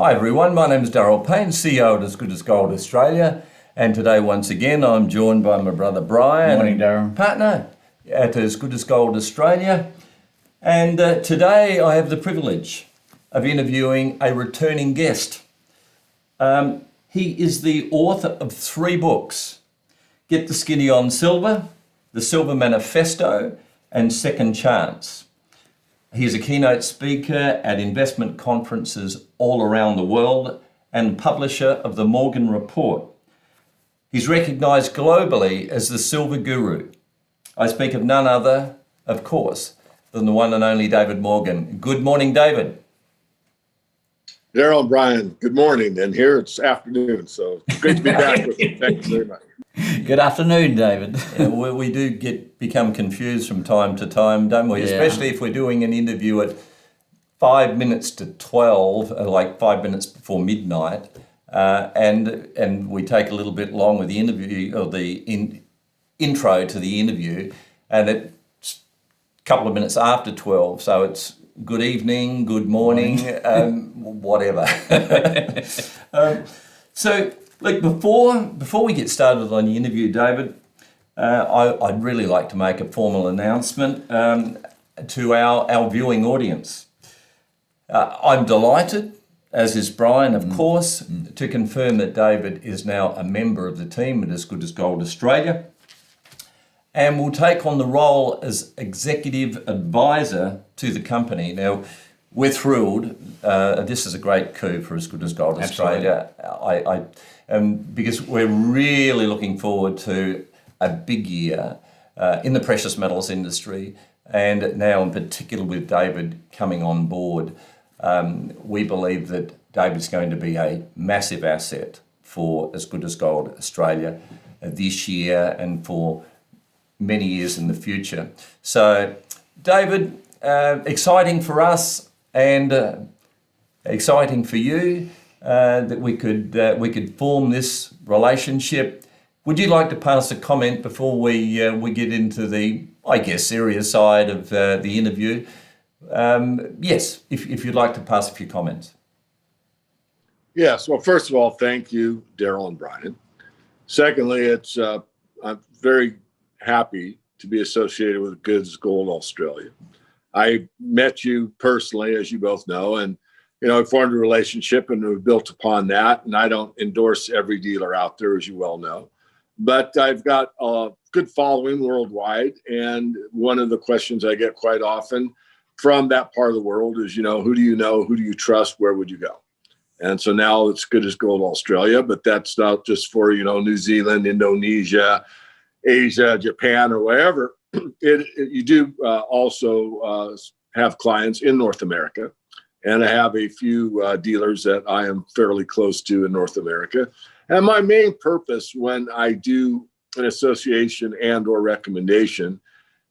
Hi everyone, my name is Darryl Payne, CEO at As Good as Gold Australia, and today once again I'm joined by my brother Brian, Morning, Darryl. Partner at As Good as Gold Australia, and today I have the privilege of interviewing a returning guest. He is the author of 3 books: Get the Skinny on Silver, The Silver Manifesto, and Second Chance. He is a keynote speaker at investment conferences all around the world and publisher of the Morgan Report. He's recognised globally as the Silver Guru. I speak of none other, of course, than the one and only David Morgan. Good morning, David. Darryl and Brian, good morning. And here it's afternoon, so it's great to be back with you. Thank you very much. Good afternoon, David. We do become confused from time to time, don't we? Yeah. Especially if we're doing an interview at 5 minutes to 12, like 5 minutes before midnight, and we take a little bit long with the interview or the intro to the interview, and it's a couple of minutes after 12, so it's good evening, good morning, whatever. So, look, before we get started on the interview, David, I'd really like to make a formal announcement to our viewing audience. I'm delighted, as is Brian, of course, to confirm that David is now a member of the team at As Good as Gold Australia and will take on the role as executive advisor to the company. Now, we're thrilled. This is a great coup for As Good as Gold Australia. Because we're really looking forward to a big year in the precious metals industry, and now in particular with David coming on board. We believe that David's going to be a massive asset for As Good as Gold Australia this year and for many years in the future. So, David, exciting for us and exciting for you that we could form this relationship. Would you like to pass a comment before we get into the, I guess, serious side of the interview? Yes, if you'd like to pass a few comments. Yes. Well, first of all, thank you, Darryl and Brian. Secondly, I'm very happy to be associated with Good as Gold Australia. I met you personally, as you both know, and I formed a relationship and we've built upon that. And I don't endorse every dealer out there, as you well know, but I've got a good following worldwide. And one of the questions I get quite often from that part of the world is, who do you know? Who do you trust? Where would you go? And so now it's Good as Gold Australia, but that's not just for, New Zealand, Indonesia, Asia, Japan, or wherever. You do also have clients in North America. And I have a few dealers that I am fairly close to in North America. And my main purpose when I do an association and or recommendation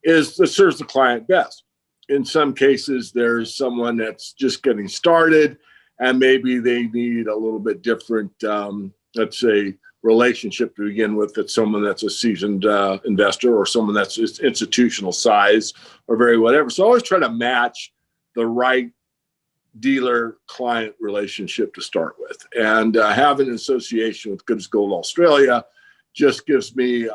is to serve the client best. In some cases, there's someone that's just getting started and maybe they need a little bit different, let's say, relationship to begin with. That's someone that's a seasoned investor or someone that's institutional size or very whatever. So I always try to match the right dealer-client relationship to start with. And having an association with Good as Gold Australia just gives me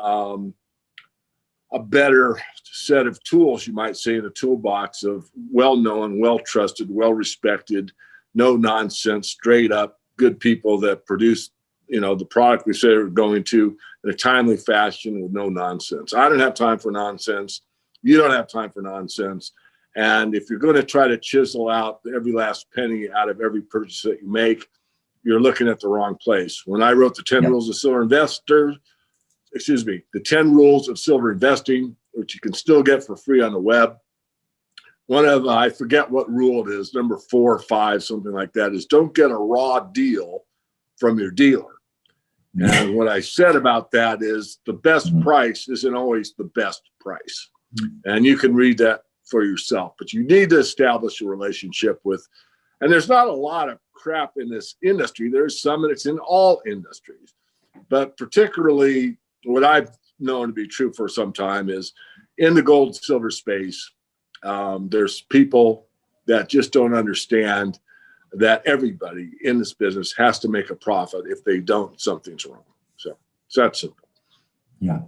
a better set of tools, you might say, in a toolbox of well-known, well-trusted, well-respected, no-nonsense, straight-up good people that produce the product we say we're going to in a timely fashion with no nonsense. I don't have time for nonsense. You don't have time for nonsense. And if you're going to try to chisel out every last penny out of every purchase that you make, you're looking at the wrong place. When I wrote the 10 Rules of Silver Investing, which you can still get for free on the web, one of, I forget what rule it is, number 4 or 5, something like that, is don't get a raw deal from your dealer. And what I said about that is the best price isn't always the best price. And you can read that for yourself, but you need to establish a relationship with, and there's not a lot of crap in this industry. There's some, and it's in all industries, but particularly what I've known to be true for some time is in the gold silver space, there's people that just don't understand that everybody in this business has to make a profit. If they don't, something's wrong. So it's that simple. Yeah.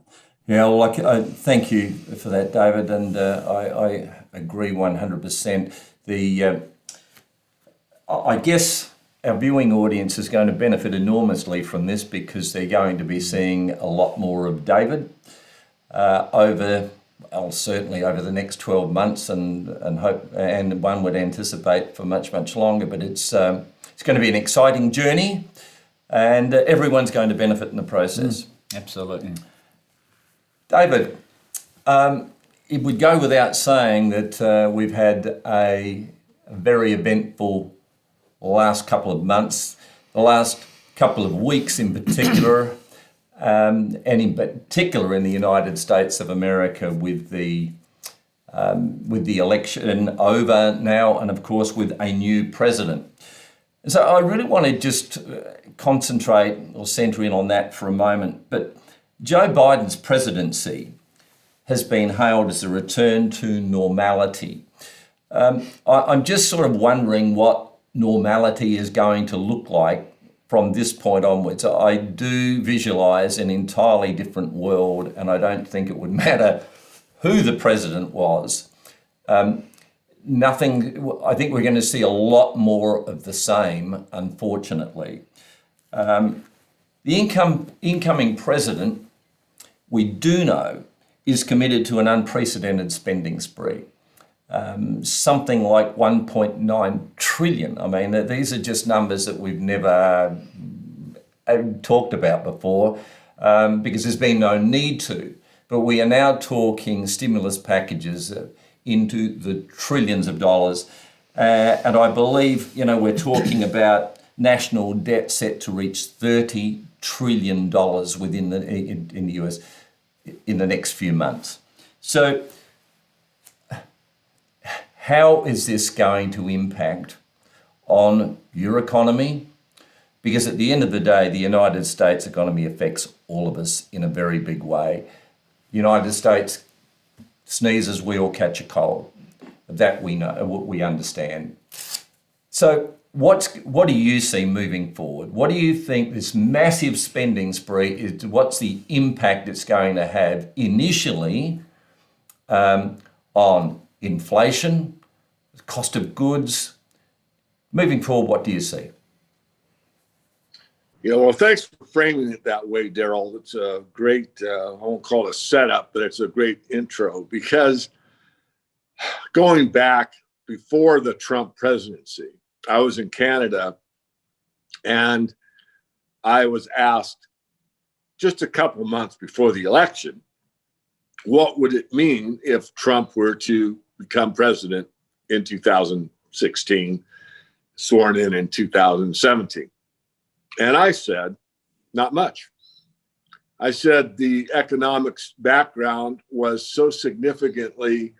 Yeah, well, thank you for that, David, and I agree 100%. I guess our viewing audience is going to benefit enormously from this because they're going to be seeing a lot more of David certainly over the next 12 months, and one would anticipate for much, much longer. But it's going to be an exciting journey, and everyone's going to benefit in the process. Absolutely. David, it would go without saying that we've had a very eventful last couple of months, the last couple of weeks in particular, and in particular in the United States of America with the election over now, and of course with a new president. So I really want to just concentrate or centre in on that for a moment. But Joe Biden's presidency has been hailed as a return to normality. I'm just sort of wondering what normality is going to look like from this point onwards. I do visualise an entirely different world, and I don't think it would matter who the president was. I think we're going to see a lot more of the same, unfortunately. The incoming president, we do know, is committed to an unprecedented spending spree. Something like 1.9 trillion. I mean, these are just numbers that we've never talked about before because there's been no need to. But we are now talking stimulus packages into the trillions of dollars. And I believe, we're talking about national debt set to reach $30 trillion within in the US in the next few months. So how is this going to impact on your economy? Because at the end of the day, the United States economy affects all of us in a very big way. United States sneezes, we all catch a cold. That we know, we understand. So what do you see moving forward? What do you think this massive spending spree is? What's the impact it's going to have initially on inflation, cost of goods? Moving forward, what do you see? Well, thanks for framing it that way, Daryl. It's a great, I won't call it a setup, but it's a great intro, because going back before the Trump presidency, I was in Canada and I was asked just a couple of months before the election, what would it mean if Trump were to become president in 2016, sworn in 2017? And I said, not much. I said the economics background was so significantly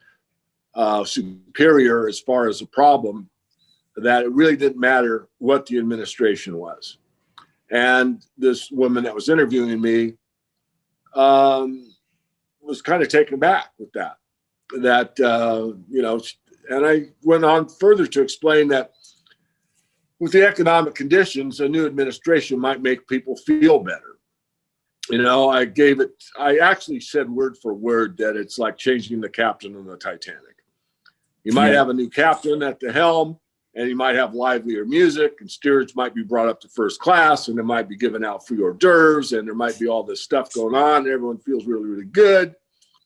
superior as far as the problem that it really didn't matter what the administration was. And this woman that was interviewing me was kind of taken aback with that. And I went on further to explain that with the economic conditions, a new administration might make people feel better. I actually said word for word that it's like changing the captain on the Titanic. You might have a new captain at the helm, and you might have livelier music, and steerage might be brought up to first class, and there might be given out free hors d'oeuvres, and there might be all this stuff going on, and everyone feels really, really good.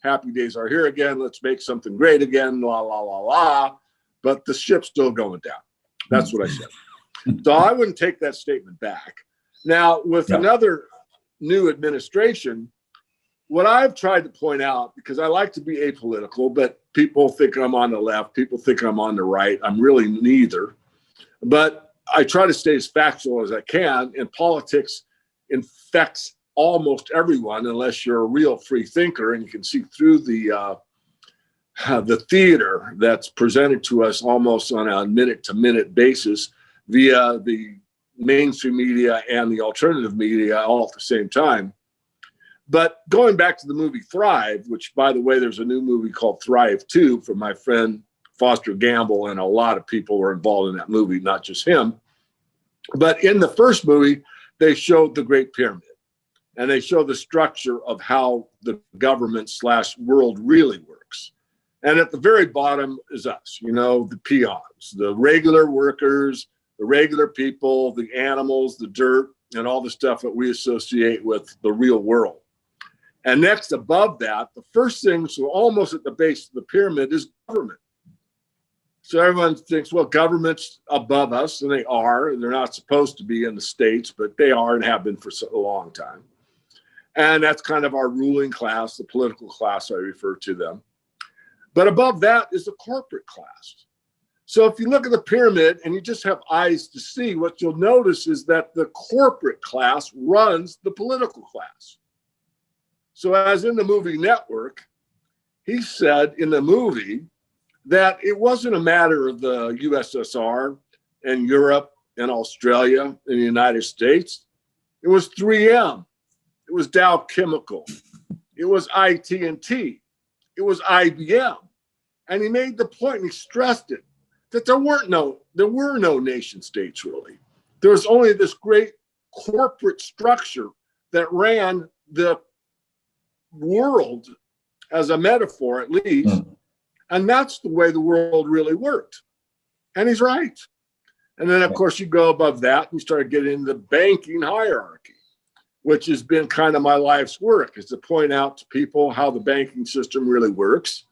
Happy days are here again. Let's make something great again, la, la, la, la. But the ship's still going down. That's what I said. So I wouldn't take that statement back. Now, with another new administration, what I've tried to point out, because I like to be apolitical, but people think I'm on the left, people think I'm on the right. I'm really neither. But I try to stay as factual as I can, and politics infects almost everyone unless you're a real free thinker and you can see through the theater that's presented to us almost on a minute-to-minute basis via the mainstream media and the alternative media all at the same time. But going back to the movie Thrive, which, by the way, there's a new movie called Thrive 2 from my friend Foster Gamble and a lot of people were involved in that movie, not just him. But in the first movie, they showed the Great Pyramid, and they show the structure of how the government/world really works. And at the very bottom is us, the peons, the regular workers, the regular people, the animals, the dirt, and all the stuff that we associate with the real world. And next above that, the first thing, so almost at the base of the pyramid, is government. So everyone thinks, well, government's above us, and they are. They're not supposed to be in the States, but they are and have been for a long time. And that's kind of our ruling class, the political class, I refer to them. But above that is the corporate class. So if you look at the pyramid and you just have eyes to see, what you'll notice is that the corporate class runs the political class. So as in the movie Network, he said in the movie that it wasn't a matter of the USSR and Europe and Australia and the United States. It was 3M. It was Dow Chemical. It was IT&T. It was IBM. And he made the point, and he stressed it, that there were no nation states really. There was only this great corporate structure that ran the world, as a metaphor at least. And that's the way the world really worked. And he's right. And then, of course, you go above that and you start getting into the banking hierarchy, which has been kind of my life's work, is to point out to people how the banking system really works.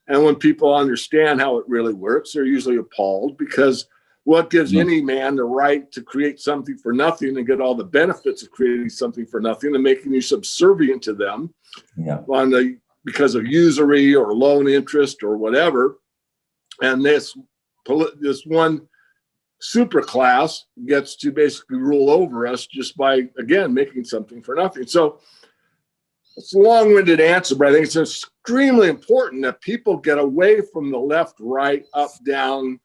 And when people understand how it really works, they're usually appalled, because what gives any man the right to create something for nothing and get all the benefits of creating something for nothing and making you subservient to them because of usury or loan interest or whatever. And this one super class gets to basically rule over us just by, again, making something for nothing. So it's a long-winded answer, but I think it's extremely important that people get away from the left, right, up, down,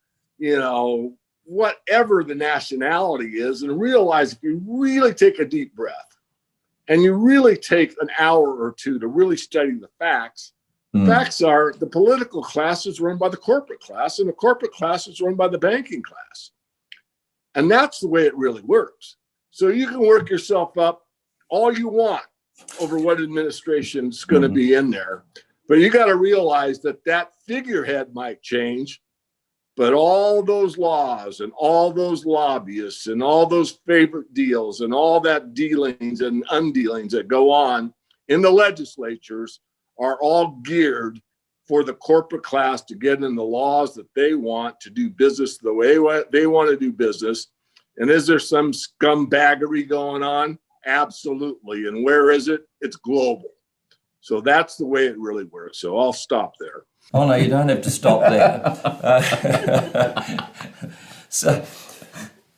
whatever the nationality is, and realize if you really take a deep breath and you really take an hour or two to really study the facts, facts are the political class is run by the corporate class, and the corporate class is run by the banking class. And that's the way it really works. So you can work yourself up all you want over what administration is going to be in there, but you got to realize that figurehead might change, but all those laws and all those lobbyists and all those favorite deals and all that dealings and undealings that go on in the legislatures are all geared for the corporate class to get in the laws that they want to do business the way they want to do business. And is there some scumbaggery going on? Absolutely. And where is it? It's global. So that's the way it really works. So I'll stop there. Oh, no, you don't have to stop there.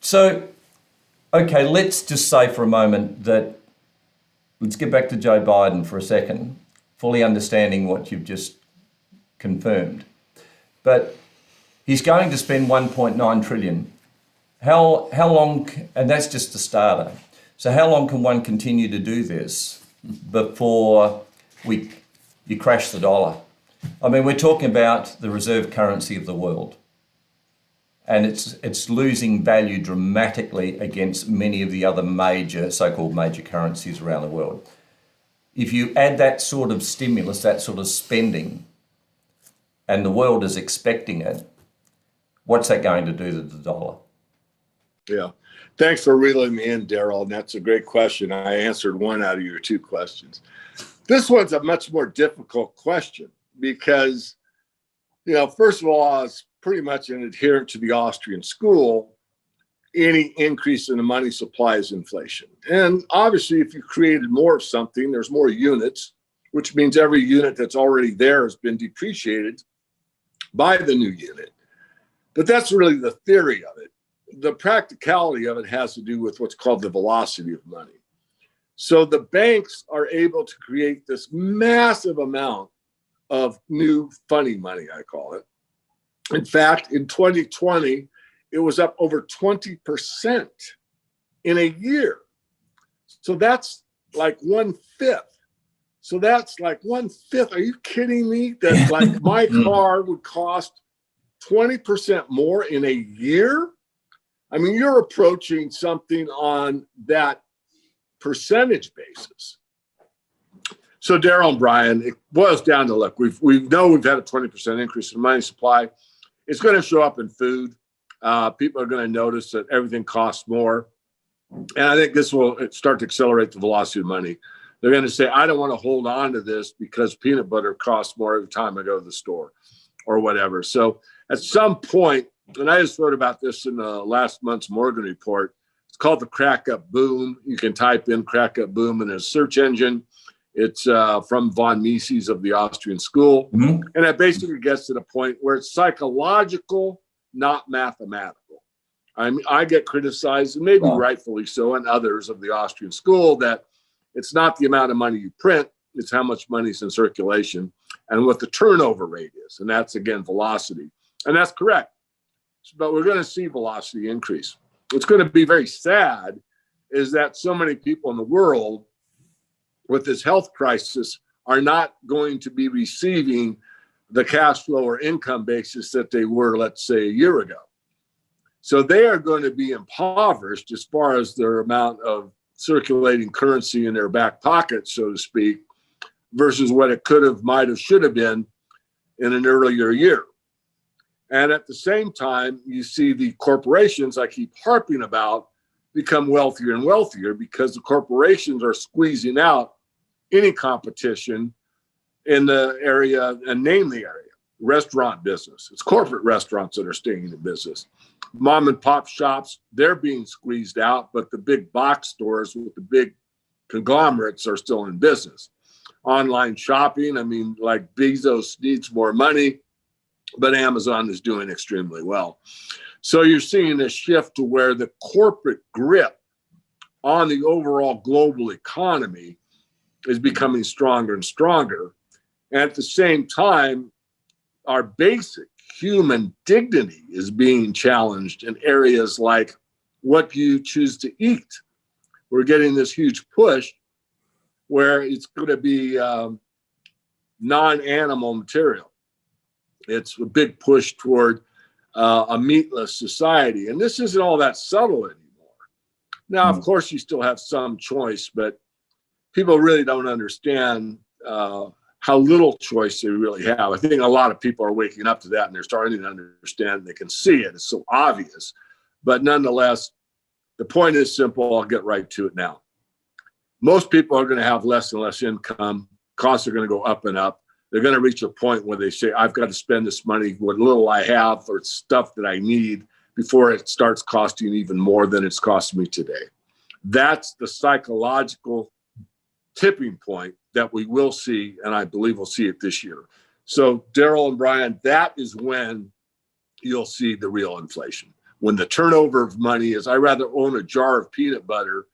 So, okay, let's just say for a moment that, let's get back to Joe Biden for a second, fully understanding what you've just confirmed. But he's going to spend 1.9 trillion. How long, and that's just the starter. So how long can one continue to do this before you crash the dollar? I mean, we're talking about the reserve currency of the world, and it's losing value dramatically against many of the other so-called major currencies around the world. If you add that sort of stimulus, that sort of spending, and the world is expecting it, what's that going to do to the dollar? Yeah. Thanks for reeling me in, Daryl. And that's a great question. I answered one out of your two questions. This one's a much more difficult question because, first of all, it's pretty much an adherent to the Austrian school. Any increase in the money supply is inflation. And obviously, if you created more of something, there's more units, which means every unit that's already there has been depreciated by the new unit. But that's really the theory of it. The practicality of it has to do with what's called the velocity of money. So the banks are able to create this massive amount of new funny money, I call it. In fact, in 2020, it was up over 20% in a year. So that's like 1/5. So that's like 1/5. Are you kidding me? That like my car would cost 20% more in a year. I mean, you're approaching something on that percentage basis. So Daryl and Brian, it boils down to, look, we've had a 20% increase in money supply. It's going to show up in food. People are going to notice that everything costs more. And I think this will start to accelerate the velocity of money. They're going to say, I don't want to hold on to this because peanut butter costs more every time I go to the store or whatever. So at some point, and I just wrote about this in last month's Morgan report, it's called the crack up boom. You can type in crack up boom in a search engine. It's from von Mises of the Austrian school. Mm-hmm. And it basically gets to the point where it's psychological, not mathematical. I mean, I get criticized, and maybe rightfully so, and others of the Austrian school, that it's not the amount of money you print, it's how much money is in circulation and what the turnover rate is. And that's, again, velocity. And that's correct. But we're going to see velocity increase. What's going to be very sad is that so many people in the world with this health crisis are not going to be receiving the cash flow or income basis that they were, let's say, a year ago. So they are going to be impoverished as far as their amount of circulating currency in their back pocket, so to speak, versus what it could have, might have, should have been in an earlier year. And at the same time, you see the corporations I keep harping about become wealthier and wealthier because the corporations are squeezing out any competition in the area, and name the area, restaurant business. It's corporate restaurants that are staying in business. Mom and pop shops, they're being squeezed out, but the big box stores with the big conglomerates are still in business. Online shopping, I mean, like Bezos needs more money, but Amazon is doing extremely well. So you're seeing a shift to where the corporate grip on the overall global economy is becoming stronger and stronger. And at the same time, our basic human dignity is being challenged in areas like what you choose to eat. We're getting this huge push where it's going to be non-animal material. It's a big push toward a meatless society. And this isn't all that subtle anymore. Now, of course, you still have some choice, but people really don't understand how little choice they really have. I think a lot of people are waking up to that, and they're starting to understand. They can see it. It's so obvious. But nonetheless, the point is simple. I'll get right to it now. Most people are going to have less and less income. Costs are going to go up and up. They're going to reach a point where they say, I've got to spend this money, what little I have, for stuff that I need, before it starts costing even more than it's costing me today. That's the psychological tipping point that we will see, and I believe we'll see it this year. So Daryl and Brian, that is when you'll see the real inflation. When the turnover of money is, I'd rather own a jar of peanut butter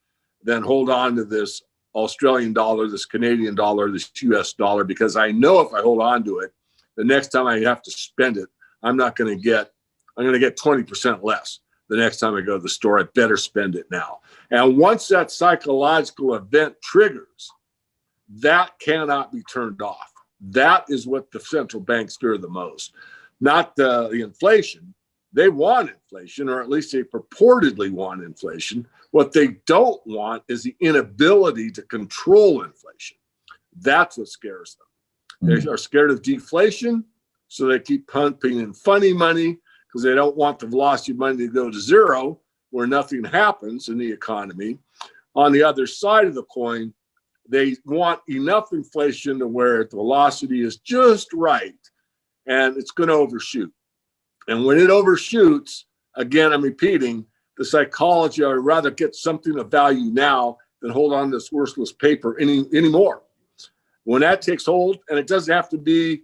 than hold on to this Australian dollar, this Canadian dollar, this US dollar, because I know if I hold on to it, the next time I have to spend it, I'm going to get 20% less the next time I go to the store. I better spend it now. And once that psychological event triggers, that cannot be turned off. That is what the central banks fear the most, not the inflation. They want inflation, or at least they purportedly want inflation. What they don't want is the inability to control inflation. That's what scares them. They are scared of deflation, so they keep pumping in funny money because they don't want the velocity of money to go to zero, where nothing happens in the economy. On the other side of the coin, they want enough inflation to where the velocity is just right, and it's going to overshoot. And when it overshoots, again, I'm repeating, the psychology, I'd rather get something of value now than hold on to this worthless paper anymore. When that takes hold, and it doesn't have to be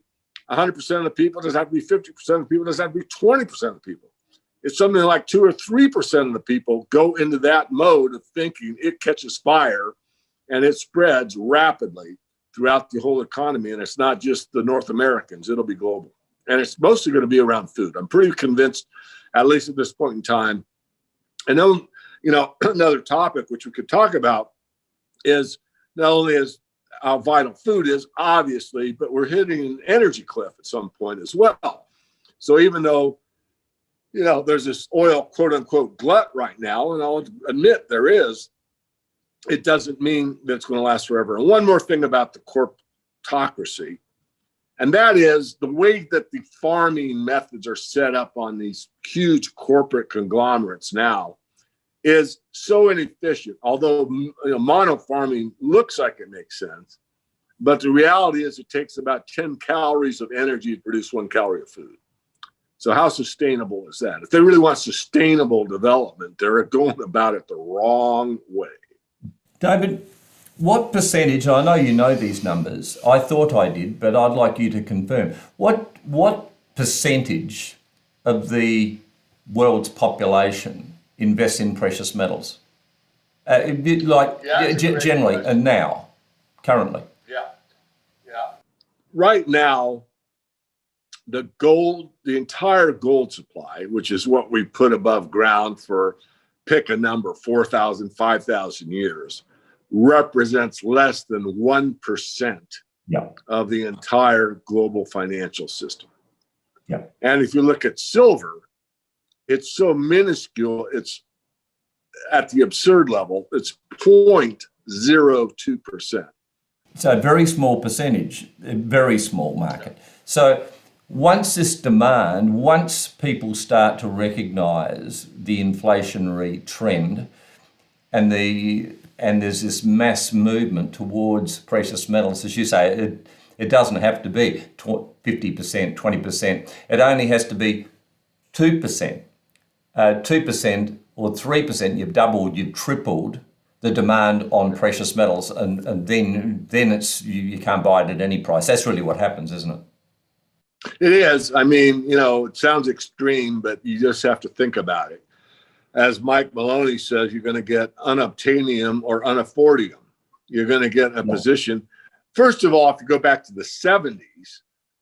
100% of the people, it doesn't have to be 50% of the people, it doesn't have to be 20% of the people. It's something like 2 or 3% of the people go into that mode of thinking, it catches fire and it spreads rapidly throughout the whole economy. And it's not just the North Americans, it'll be global. And it's mostly going to be around food. I'm pretty convinced, at least at this point in time. And then, another topic which we could talk about is not only is how vital food is, obviously, but we're hitting an energy cliff at some point as well. So even though, there's this oil quote unquote glut right now, and I'll admit there is, it doesn't mean that it's going to last forever. And one more thing about the corporatocracy, and that is the way that the farming methods are set up on these huge corporate conglomerates now is so inefficient. Although mono farming looks like it makes sense, but the reality is it takes about 10 calories of energy to produce 1 calorie of food. So how sustainable is that? If they really want sustainable development, they're going about it the wrong way. David, what percentage, I know you know these numbers, I thought I did, but I'd like you to confirm. What percentage of the world's population invests in precious metals? Generally and now, currently? Yeah. Right now, the entire gold supply, which is what we put above ground for, pick a number, 4,000, 5,000 years, represents less than 1% of the entire global financial system. Yeah. And if you look at silver, it's so minuscule, it's at the absurd level, it's 0.02%. So a very small percentage, a very small market. So once people start to recognize the inflationary trend and there's this mass movement towards precious metals, as you say, it doesn't have to be 50%, 20%. It only has to be 2%. 2% or 3%, you've doubled, you've tripled the demand on precious metals, and then it's you can't buy it at any price. That's really what happens, isn't it? It is. I mean, it sounds extreme, but you just have to think about it. As Mike Maloney says, you're going to get unobtainium or unaffordium. You're going to get a position. First of all, if you go back to the 70s,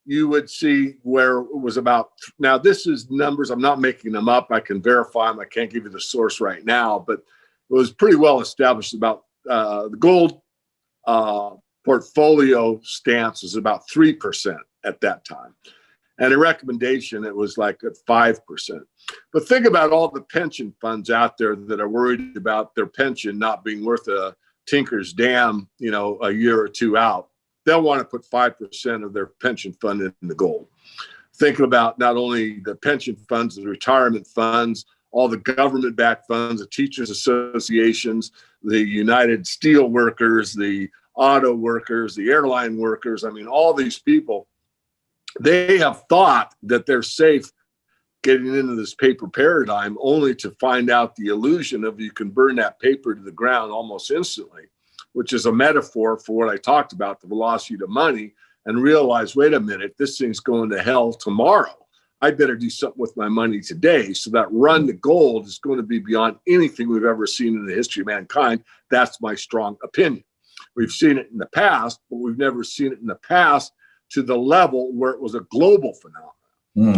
you would see where it was about. Now, this is numbers. I'm not making them up. I can verify them. I can't give you the source right now, but it was pretty well established about the gold portfolio stance was about 3% at that time. And a recommendation, it was like at 5%. But think about all the pension funds out there that are worried about their pension not being worth a tinker's damn, a year or two out. They'll want to put 5% of their pension fund in the gold. Thinking about not only the pension funds, the retirement funds, all the government-backed funds, the teachers' associations, the United Steel Workers, the auto workers, the airline workers. I mean, all these people, they have thought that they're safe getting into this paper paradigm, only to find out the illusion of you can burn that paper to the ground almost instantly, which is a metaphor for what I talked about, the velocity of money, and realize, wait a minute, this thing's going to hell tomorrow. I better do something with my money today. So that run to gold is going to be beyond anything we've ever seen in the history of mankind. That's my strong opinion. We've seen it in the past, but we've never seen it in the past to the level where it was a global phenomenon.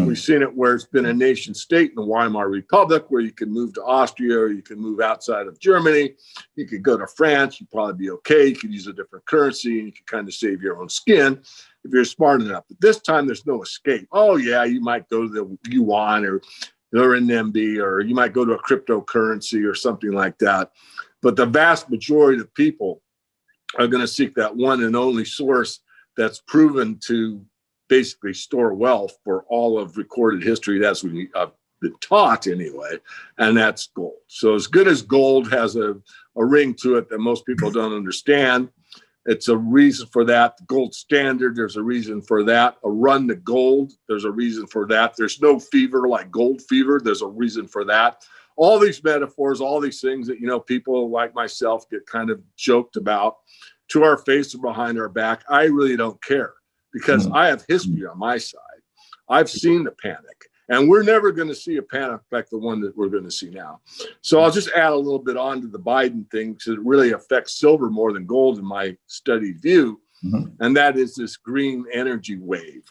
We've seen it where it's been a nation state in the Weimar Republic, where you can move to Austria, or you can move outside of Germany. You could go to France, you'd probably be okay. You could use a different currency, and you could kind of save your own skin if you're smart enough. But this time, there's no escape. Oh, yeah, you might go to the yuan or renminbi, or you might go to a cryptocurrency or something like that. But the vast majority of people are going to seek that one and only source that's proven to basically store wealth for all of recorded history. That's what we've been taught anyway, and that's gold. So as good as gold has a ring to it that most people don't understand, it's a reason for that. The gold standard, there's a reason for that. A run to gold, there's a reason for that. There's no fever like gold fever, there's a reason for that. All these metaphors, all these things that, people like myself get kind of joked about to our face or behind our back, I really don't care, because I have history on my side. I've seen the panic, and we're never going to see a panic like the one that we're going to see now. So I'll just add a little bit on to the Biden thing, because it really affects silver more than gold in my studied view, and that is this green energy wave.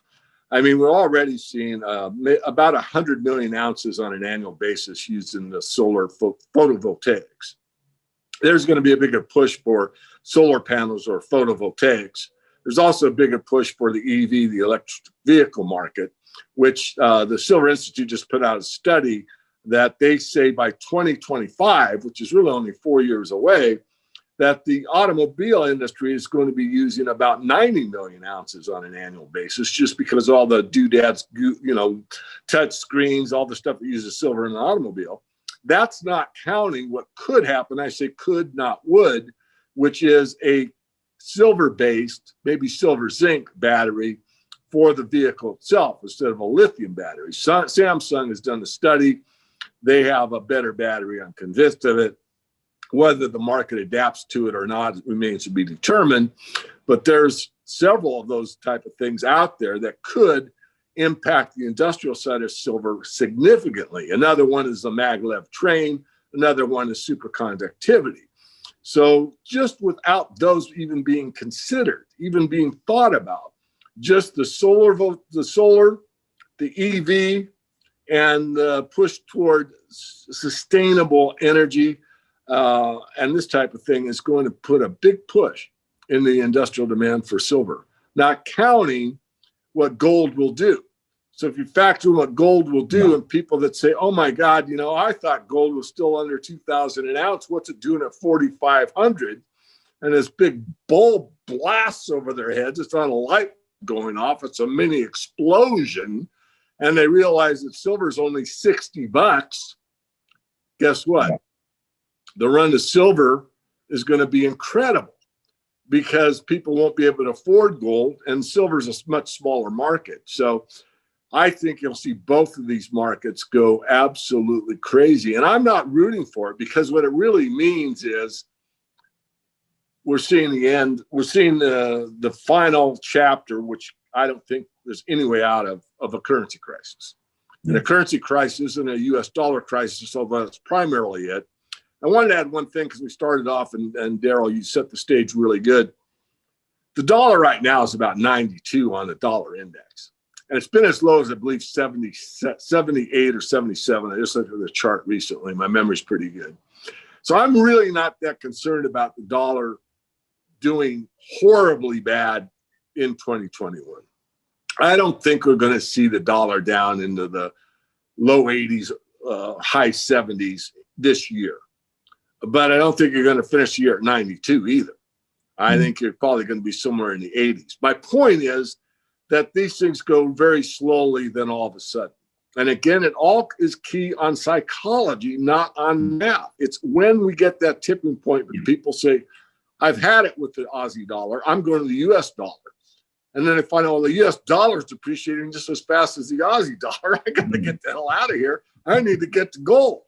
I mean, we're already seeing about 100 million ounces on an annual basis used in the solar photovoltaics. There's going to be a bigger push for solar panels or photovoltaics. There's also a bigger push for the EV, the electric vehicle market. which the Silver Institute just put out a study that they say by 2025, which is really only 4 years away, that the automobile industry is going to be using about 90 million ounces on an annual basis, just because all the doodads, touch screens, all the stuff that uses silver in an automobile. That's not counting what could happen. I say could, not would, which is a silver-based, maybe silver zinc battery for the vehicle itself instead of a lithium battery. Samsung has done the study. They have a better battery. I'm convinced of it. Whether the market adapts to it or not remains to be determined. But there's several of those type of things out there that could impact the industrial side of silver significantly. Another one is the maglev train. Another one is superconductivity. So just without those even being considered, even being thought about, just the solar, the EV, and the push toward sustainable energy, and this type of thing is going to put a big push in the industrial demand for silver, not counting what gold will do. So if you factor in what gold will do, and people that say, oh my God, I thought gold was still under 2,000 an ounce. What's it doing at 4,500? And this big bulb blasts over their heads. It's not a light going off. It's a mini explosion. And they realize that silver is only $60. Guess what? The run to silver is going to be incredible because people won't be able to afford gold, and silver is a much smaller market. So I think you'll see both of these markets go absolutely crazy. And I'm not rooting for it, because what it really means is we're seeing the end. We're seeing the final chapter, which I don't think there's any way out of a currency crisis. And a currency crisis and a US dollar crisis, although that's primarily it. I wanted to add one thing because we started off, and Daryl, you set the stage really good. The dollar right now is about 92 on the dollar index. And it's been as low as, I believe, 78 or 77. I just looked at the chart recently. My memory's pretty good. So I'm really not that concerned about the dollar doing horribly bad in 2021. I don't think we're going to see the dollar down into the low 80s, high 70s this year. But I don't think you're going to finish the year at 92 either. I think you're probably going to be somewhere in the 80s. My point is that these things go very slowly, then all of a sudden. And again, it all is key on psychology, not on math. It's when we get that tipping point when people say, I've had it with the Aussie dollar, I'm going to the US dollar. And then they find out, well, the US dollar is depreciating just as fast as the Aussie dollar. I got to get the hell out of here. I need to get to gold.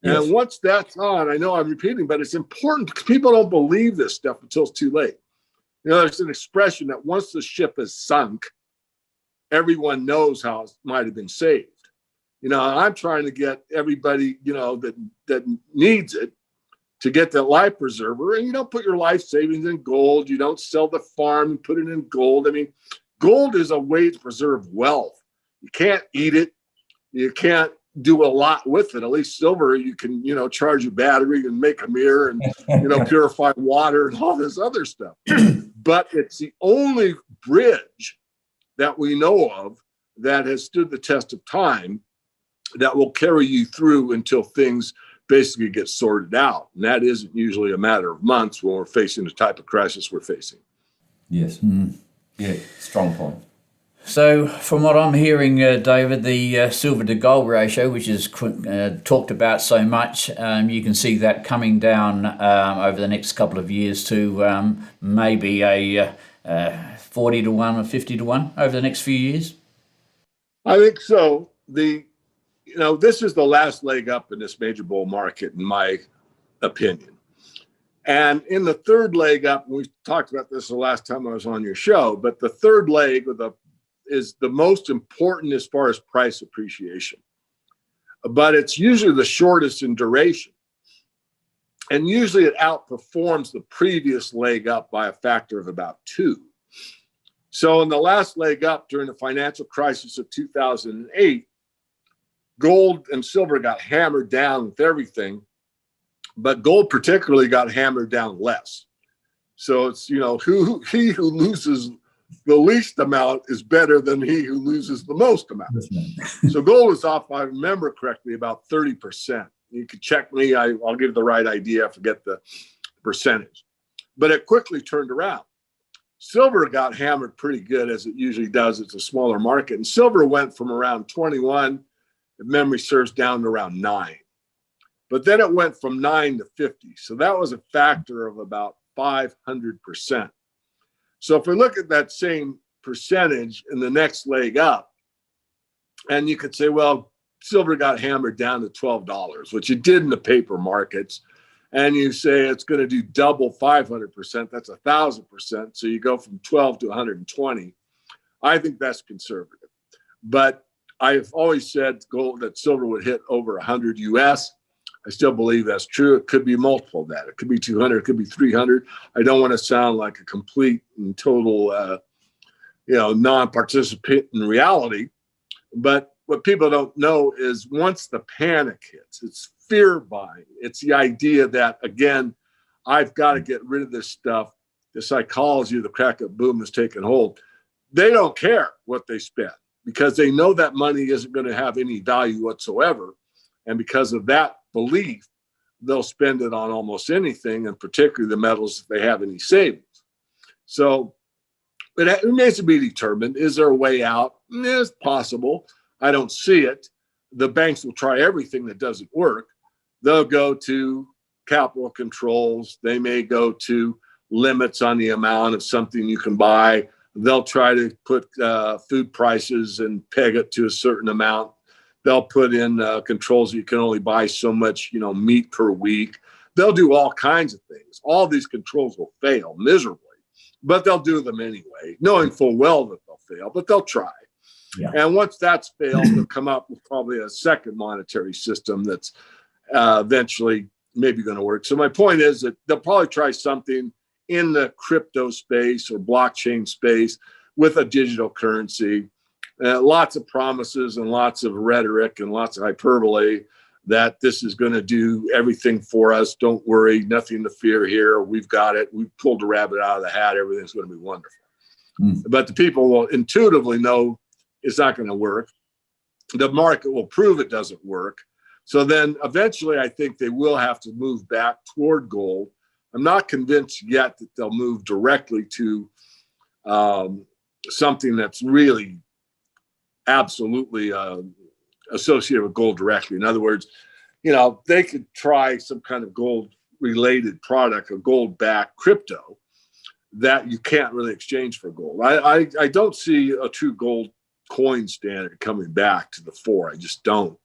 Yes. And once that's on, I know I'm repeating, but it's important because people don't believe this stuff until it's too late. There's an expression that once the ship is sunk, everyone knows how it might have been saved. I'm trying to get everybody, that needs it to get that life preserver. And you don't put your life savings in gold. You don't sell the farm and put it in gold. I mean, gold is a way to preserve wealth. You can't eat it. You can't do a lot with it. At least silver, you can, charge a battery and make a mirror and, purify water and all this other stuff. But it's the only bridge that we know of that has stood the test of time that will carry you through until things basically get sorted out. And that isn't usually a matter of months when we're facing the type of crisis we're facing. Yes. Yeah, strong point. So from what I'm hearing, David, the silver to gold ratio, which is talked about so much, you can see that coming down over the next couple of years to maybe a 40 to 1 or 50 to 1 over the next few years? I think so. This is the last leg up in this major bull market, in my opinion. And in the third leg up, we talked about this the last time I was on your show, but the third leg is the most important as far as price appreciation. But it's usually the shortest in duration. And usually it outperforms the previous leg up by a factor of about 2. So in the last leg up during the financial crisis of 2008, gold and silver got hammered down with everything, but gold particularly got hammered down less. So it's, he who loses the least amount is better than he who loses the most amount. So gold is off, if I remember correctly, about 30%. You can check me. I'll give the right idea. I forget the percentage. But it quickly turned around. Silver got hammered pretty good, as it usually does. It's a smaller market. And silver went from around 21, if memory serves, down to around 9. But then it went from 9 to 50. So that was a factor of about 500%. So if we look at that same percentage in the next leg up, and you could say, well, silver got hammered down to $12, which it did in the paper markets. And you say it's going to do double 500%. That's 1,000%. So you go from 12 to 120. I think that's conservative. But I've always said gold that silver would hit over 100 US. I still believe that's true. It could be multiple of that. It could be 200. It could be 300. I don't want to sound like a complete and total, non-participant in reality. But what people don't know is once the panic hits, it's fear buying. It's the idea that, again, I've got to get rid of this stuff. The psychology, the crack up boom has taken hold. They don't care what they spend because they know that money isn't going to have any value whatsoever. And because of that belief, they'll spend it on almost anything, and particularly the metals if they have any savings. So it remains to be determined. Is there a way out? It's possible. I don't see it. The banks will try everything that doesn't work. They'll go to capital controls. They may go to limits on the amount of something you can buy. They'll try to put food prices and peg it to a certain amount. They'll put in controls that you can only buy so much, meat per week. They'll do all kinds of things. All these controls will fail miserably, but they'll do them anyway, knowing full well that they'll fail, but they'll try. Yeah. And once that's failed, they'll come up with probably a second monetary system that's eventually maybe going to work. So my point is that they'll probably try something in the crypto space or blockchain space with a digital currency. Lots of promises and lots of rhetoric and lots of hyperbole that this is going to do everything for us. Don't worry, nothing to fear here. We've got it. We've pulled the rabbit out of the hat. Everything's going to be wonderful. But the people will intuitively know it's not going to work. The market will prove it doesn't work. So then eventually I think they will have to move back toward gold. I'm not convinced yet that they'll move directly to something that's really absolutely associated with gold directly. In other words, they could try some kind of gold related product, a gold backed crypto that you can't really exchange for gold. I don't see a true gold coin standard coming back to the fore. I just don't.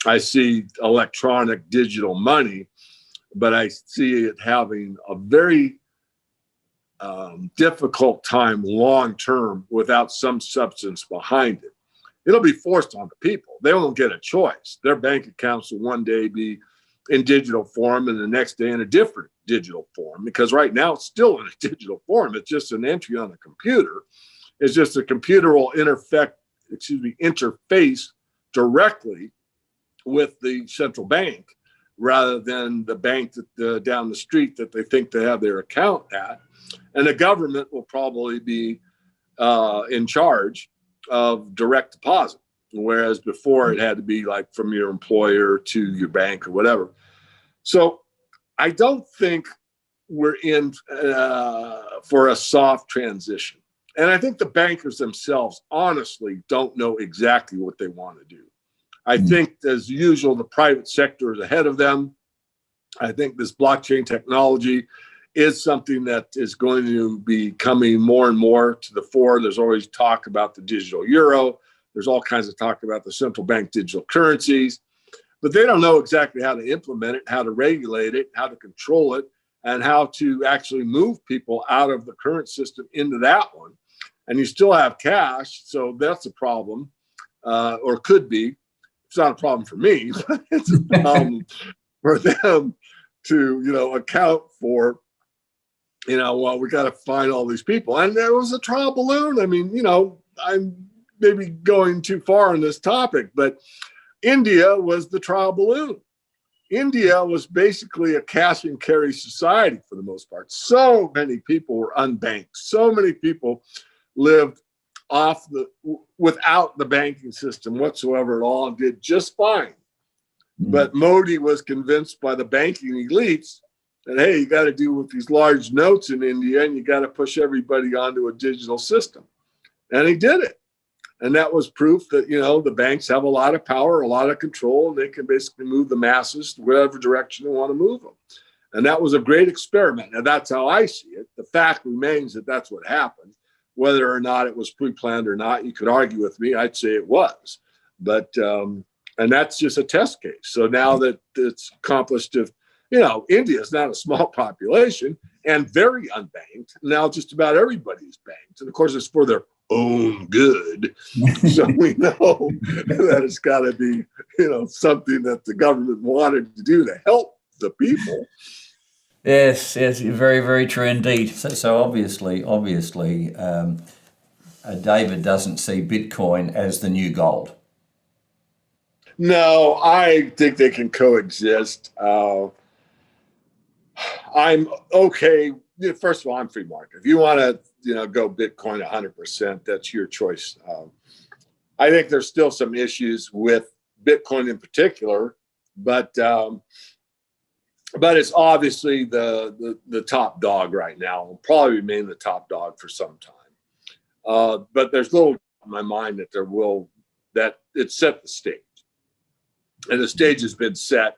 I see electronic digital money, but I see it having a very difficult time long term without some substance behind it. It'll be forced on the people. They won't get a choice. Their bank accounts will one day be in digital form and the next day in a different digital form, because right now it's still in a digital form. It's just an entry on a computer. It's just the computer will interface directly with the central bank rather than the bank that, down the street that they think they have their account at. And the government will probably be in charge of direct deposit, whereas before it had to be like from your employer to your bank or whatever. So I don't think we're in for a soft transition. And I think the bankers themselves honestly don't know exactly what they want to do. I think, as usual, the private sector is ahead of them. I think this blockchain technology is something that is going to be coming more and more to the fore. There's always talk about the digital euro. There's all kinds of talk about the central bank digital currencies, but they don't know exactly how to implement it, how to regulate it, how to control it, and how to actually move people out of the current system into that one. And you still have cash, so that's a problem, or could be. It's not a problem for me, but it's a problem for them to, account for, well, we got to find all these people. And there was a trial balloon. I mean, I'm maybe going too far on this topic, but India was the trial balloon. India was basically a cash and carry society for the most part. So many people were unbanked. So many people lived without the banking system whatsoever at all and did just fine. But Modi was convinced by the banking elites that, hey, you got to deal with these large notes in India and you got to push everybody onto a digital system. And he did it. And that was proof that, the banks have a lot of power, a lot of control, and they can basically move the masses to whatever direction they want to move them. And that was a great experiment. And that's how I see it. The fact remains that that's what happened. Whether or not it was pre-planned or not, you could argue with me. I'd say it was. But, and that's just a test case. So now that it's accomplished, India is not a small population and very unbanked. Now just about everybody's banked. And of course, it's for their own good. So we know that it's got to be, something that the government wanted to do to help the people. Yes, very, very true indeed. So obviously, David doesn't see Bitcoin as the new gold. No, I think they can coexist. I'm okay. First of all, I'm free market. If you want to, go Bitcoin 100%, that's your choice. I think there's still some issues with Bitcoin in particular, but it's obviously the top dog right now. Will probably remain the top dog for some time. But there's little in my mind that it set the stage. And the stage has been set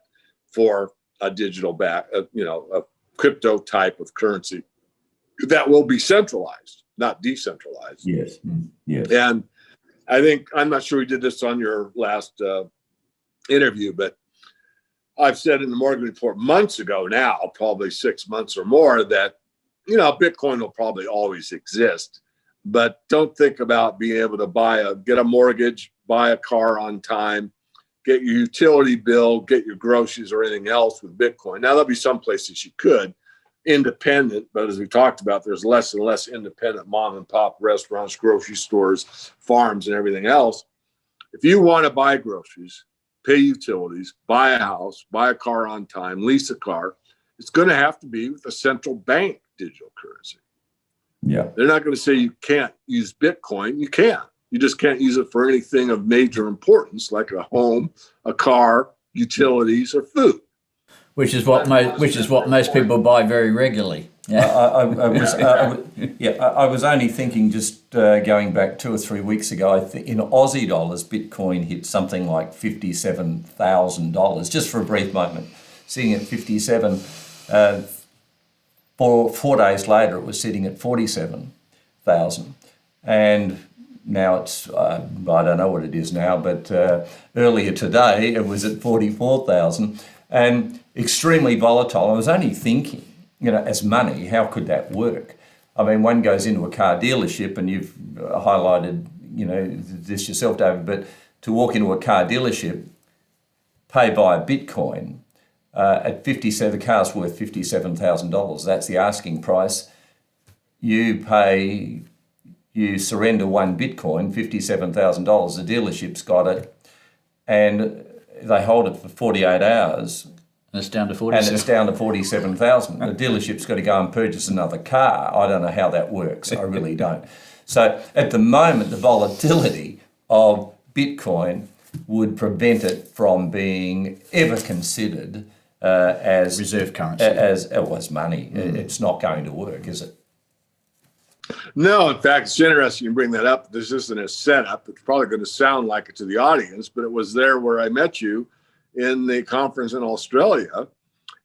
for a digital a crypto type of currency that will be centralized, not decentralized. Yes. Yes. And I think, I'm not sure we did this on your last interview, but I've said in the Morgan Report months ago now, probably 6 months or more, that, Bitcoin will probably always exist. But don't think about being able to get a mortgage, buy a car on time, get your utility bill, get your groceries or anything else with Bitcoin. Now, there'll be some places you could, independent, but as we talked about, there's less and less independent mom and pop restaurants, grocery stores, farms, and everything else. If you want to buy groceries, pay utilities, buy a house, buy a car on time, lease a car, it's going to have to be with a central bank digital currency. Yeah. They're not going to say you can't use Bitcoin. You can. You just can't use it for anything of major importance, like a home, a car, utilities, or food. Which is what most people buy very regularly. Yeah. I was only thinking, just going back 2 or 3 weeks ago, I think in Aussie dollars, Bitcoin hit something like $57,000 just for a brief moment. Sitting at 57, 4 days later, it was sitting at 47,000, and now it's, I don't know what it is now, but earlier today it was at 44,000 and extremely volatile. I was only thinking, as money, how could that work? I mean, one goes into a car dealership, and you've highlighted, this yourself, David, but to walk into a car dealership, pay by Bitcoin, at 57, the car's worth $57,000. That's the asking price. You surrender 1 Bitcoin, $57,000. The dealership's got it, and they hold it for 48 hours. And it's down to 47. And it's down to 47,000. The dealership's got to go and purchase another car. I don't know how that works. I really don't. So at the moment, the volatility of Bitcoin would prevent it from being ever considered as reserve currency, as money. It's not going to work, is it? No, in fact, it's interesting you bring that up. This isn't a setup. It's probably going to sound like it to the audience, but it was there where I met you in the conference in Australia,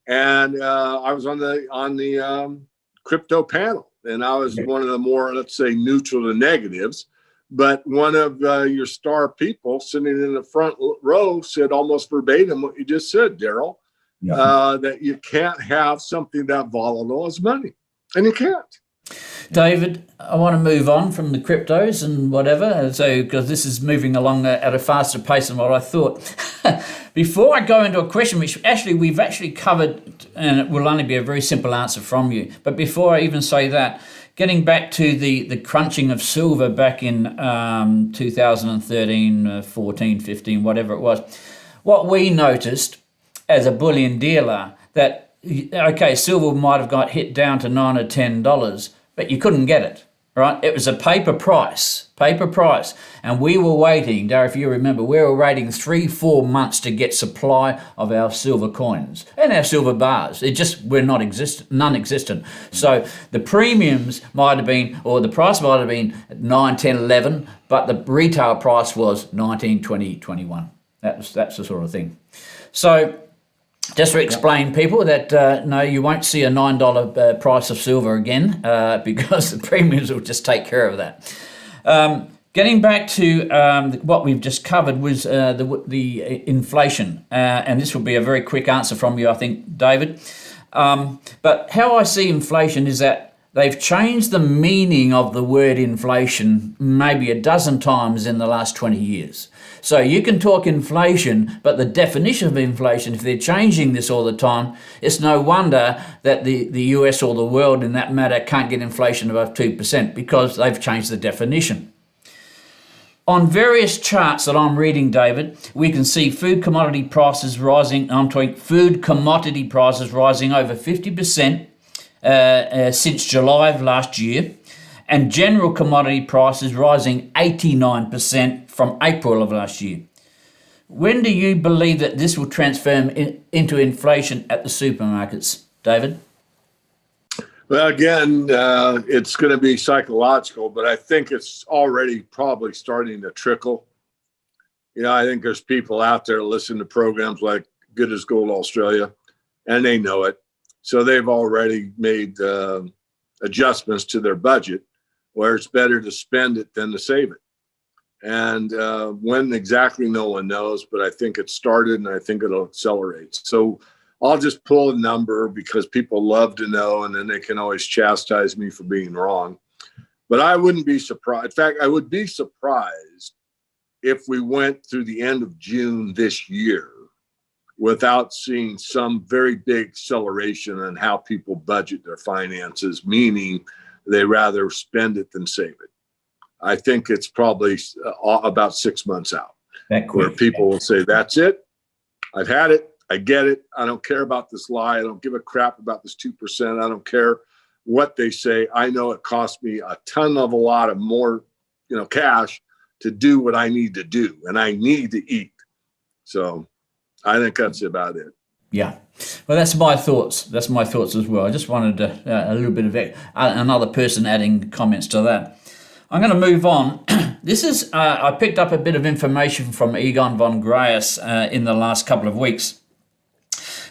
and I was on the crypto panel, and I was one of the more, let's say, neutral to negatives. But one of your star people sitting in the front row said almost verbatim what you just said, Daryl, that you can't have something that volatile as money, and you can't. David, I want to move on from the cryptos and whatever, so because this is moving along at a faster pace than what I thought. Before I go into a question, which we've actually covered, and it will only be a very simple answer from you, but before I even say that, getting back to the crunching of silver back in 2013, 14, 15, whatever it was, what we noticed as a bullion dealer, that, okay, silver might have got hit down to $9 or $10, but you couldn't get it. right? It was a paper price. And we were waiting, Darry, if you remember, we were waiting 3-4 months to get supply of our silver coins and our silver bars. It just were non-existent. So the premiums might have been, or the price might have been 9, 10, 11, but the retail price was 19, 20, 21. That's the sort of thing. So just to explain, people, that no, you won't see a $9 price of silver again because the premiums will just take care of that. Getting back to what we've just covered was the inflation, and this will be a very quick answer from you, I think, David. But how I see inflation is that they've changed the meaning of the word inflation maybe a dozen times in the last 20 years. So you can talk inflation, but the definition of inflation, if they're changing this all the time, it's no wonder that the US or the world in that matter can't get inflation above 2% because they've changed the definition. On various charts that I'm reading, David, we can see food commodity prices rising. I'm talking food commodity prices rising over 50% since July of last year, and general commodity prices rising 89% from April of last year. When do you believe that this will transform into inflation at the supermarkets, David? Well, again, it's going to be psychological, but I think it's already probably starting to trickle. You know, I think there's people out there listening to programs like Good as Gold Australia, and they know it. So they've already made adjustments to their budget where it's better to spend it than to save it. And when exactly, no one knows, but I think it started and I think it'll accelerate. So I'll just pull a number because people love to know, and then they can always chastise me for being wrong. But I wouldn't be surprised. In fact, I would be surprised if we went through the end of June this year without seeing some very big acceleration on how people budget their finances, meaning they rather spend it than save it. I think it's probably about 6 months out where people will say, that's it. I've had it. I get it. I don't care about this lie. I don't give a crap about this 2%. I don't care what they say. I know it cost me a lot of more, cash to do what I need to do, and I need to eat. So I think that's about it. Yeah. Well, that's my thoughts. That's my thoughts as well. I just wanted a little bit of another person adding comments to that. I'm going to move on. This is, I picked up a bit of information from Egon von Greyerz in the last couple of weeks.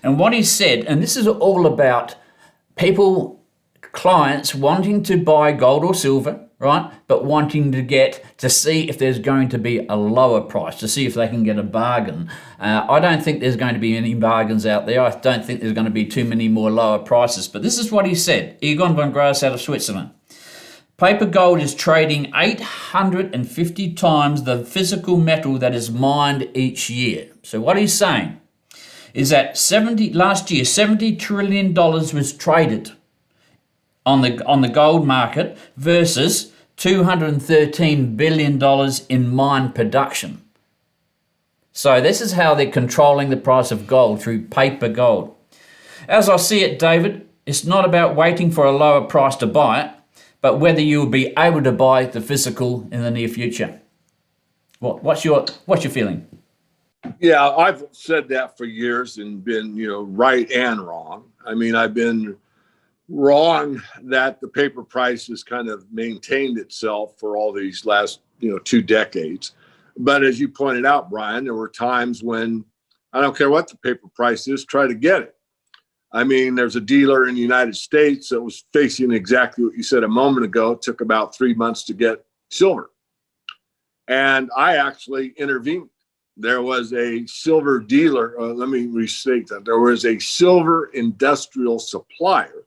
And what he said, and this is all about clients wanting to buy gold or silver, right? But wanting to see if there's going to be a lower price, to see if they can get a bargain. I don't think there's going to be any bargains out there. I don't think there's going to be too many more lower prices. But this is what he said, Egon von Greyerz out of Switzerland. Paper gold is trading 850 times the physical metal that is mined each year. So what he's saying is that last year, $70 trillion was traded on the gold market versus $213 billion in mine production. So this is how they're controlling the price of gold, through paper gold. As I see it, David, it's not about waiting for a lower price to buy it, but whether you will be able to buy the physical in the near future. What's your feeling? Yeah, I've said that for years and been, right and wrong. I mean, I've been wrong that the paper price has kind of maintained itself for all these last, 2 decades. But as you pointed out, Brian, there were times when I don't care what the paper price is, try to get it. I mean, there's a dealer in the United States that was facing exactly what you said a moment ago. It took about 3 months to get silver. And I actually intervened. There was a silver dealer. Let me restate that. There was a silver industrial supplier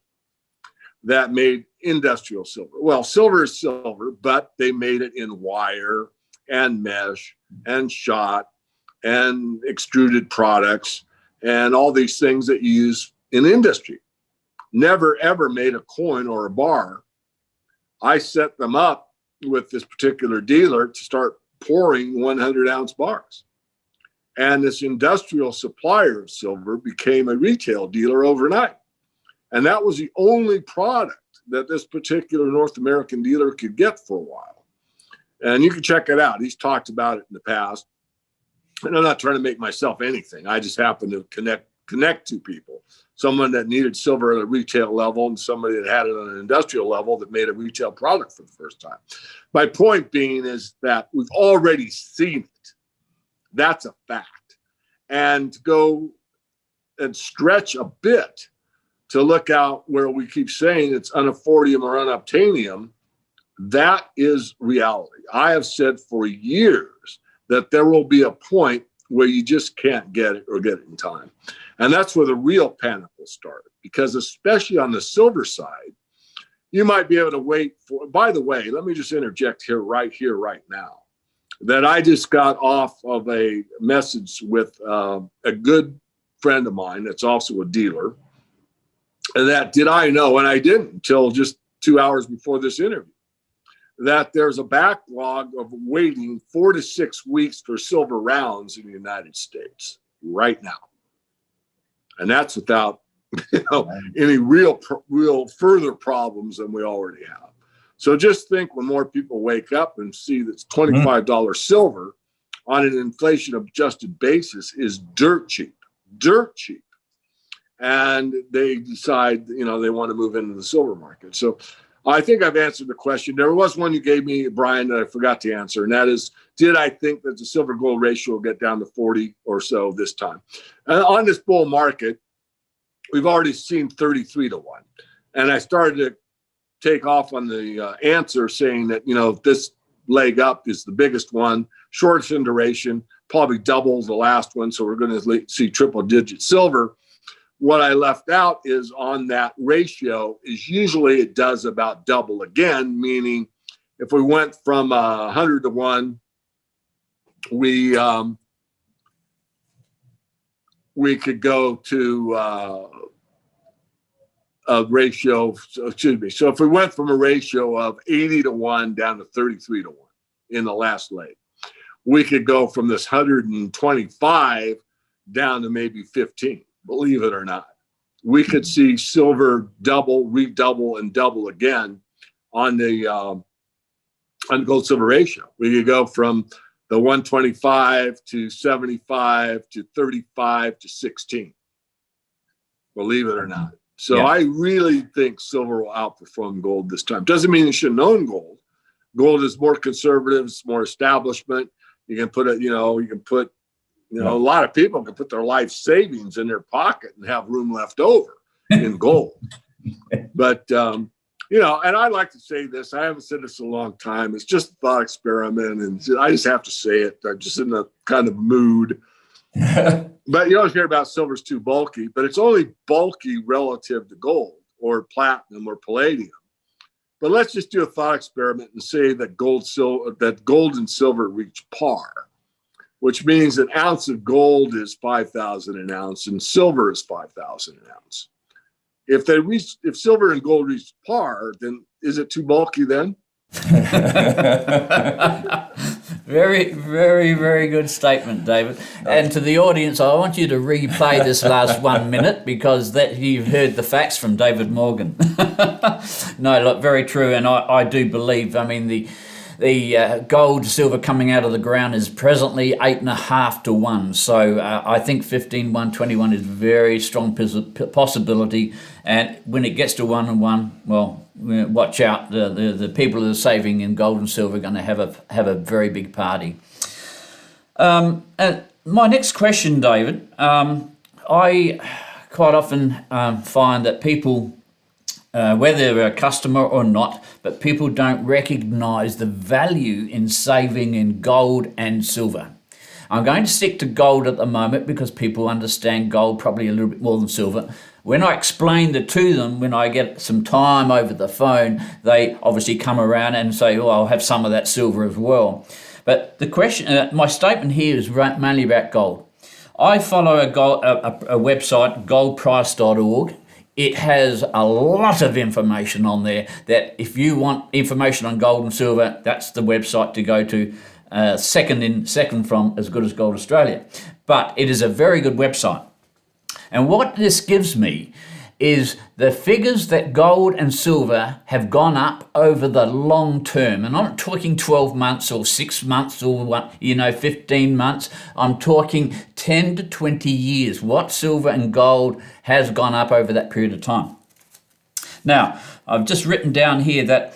that made industrial silver. Well, silver is silver, but they made it in wire and mesh and shot and extruded products and all these things that you use in industry. Never, ever made a coin or a bar. I set them up with this particular dealer to start pouring 100-ounce bars. And this industrial supplier of silver became a retail dealer overnight. And that was the only product that this particular North American dealer could get for a while. And you can check it out. He's talked about it in the past. And I'm not trying to make myself anything. I just happen to connect to people. Someone that needed silver at a retail level and somebody that had it on an industrial level that made a retail product for the first time. My point being is that we've already seen it. That's a fact. And to go and stretch a bit to look out where we keep saying it's unaffordium or unobtainium, that is reality. I have said for years that there will be a point where you just can't get it or get it in time. And that's where the real panic will start, because especially on the silver side, you might be able to wait for, by the way, let me just interject here, right now, that I just got off of a message with a good friend of mine that's also a dealer. And that did I know, and I didn't until just 2 hours before this interview, that there's a backlog of waiting 4 to 6 weeks for silver rounds in the United States right now. And that's without any real further problems than we already have. So just think when more people wake up and see that $25 silver on an inflation adjusted basis is dirt cheap. And they decide, they want to move into the silver market. So I think I've answered the question. There was one you gave me, Brian, that I forgot to answer. And that is, did I think that the silver gold ratio will get down to 40 or so this time? And on this bull market, we've already seen 33 to 1. And I started to take off on the answer saying that, this leg up is the biggest one, shortest in duration, probably doubles the last one. So we're going to see triple digit silver. What I left out is on that ratio is usually it does about double again, meaning if we went from 100 to 1, we could go to a ratio, excuse me. So if we went from a ratio of 80 to 1 down to 33 to 1 in the last leg, we could go from this 125 down to maybe 15. Believe it or not, we could see silver double, redouble, and double again on the gold silver ratio. We could go from the 125 to 75 to 35 to 16. Believe it or not. So yeah. I really think silver will outperform gold this time. Doesn't mean you shouldn't own gold. Gold is more conservative, it's more establishment. You can put it, a lot of people can put their life savings in their pocket and have room left over in gold. But, and I like to say this, I haven't said this in a long time. It's just a thought experiment. And I just have to say it. I'm just in a kind of mood. But you always hear about silver's too bulky, but it's only bulky relative to gold or platinum or palladium. But let's just do a thought experiment and say that gold and silver reach par, which means an ounce of gold is 5,000 an ounce and silver is 5,000 an ounce. If silver and gold reach par, then is it too bulky then? Very, very, very good statement, David. And to the audience, I want you to replay this last 1 minute because that you've heard the facts from David Morgan. No, look, very true. And I do believe, the gold silver coming out of the ground is presently 8.5 to 1. So I think 15, 1, 21 is very strong possibility. And when it gets to 1 and 1, well, watch out. The people that are saving in gold and silver are going to have a very big party. And my next question, David, I quite often find that people, whether they're a customer or not, but people don't recognize the value in saving in gold and silver. I'm going to stick to gold at the moment because people understand gold probably a little bit more than silver. When I explain it to them, when I get some time over the phone, they obviously come around and say, oh, I'll have some of that silver as well. But the question, my statement here is mainly about gold. I follow a website, goldprice.org. It has a lot of information on there that if you want information on gold and silver, that's the website to go to, second from As Good as Gold Australia. But it is a very good website. And what this gives me is the figures that gold and silver have gone up over the long term. And I'm not talking 12 months or 6 months or 15 months. I'm talking 10 to 20 years. What silver and gold has gone up over that period of time. Now, I've just written down here that,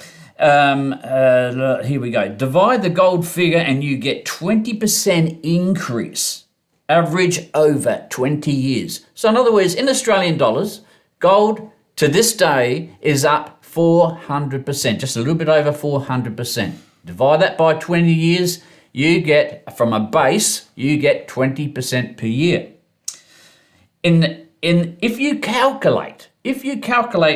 here we go. Divide the gold figure and you get 20% increase, average over 20 years. So in other words, in Australian dollars, gold to this day is up 400%, just a little bit over 400%. Divide that by 20 years, you get, from a base, you get 20% per year. If you calculate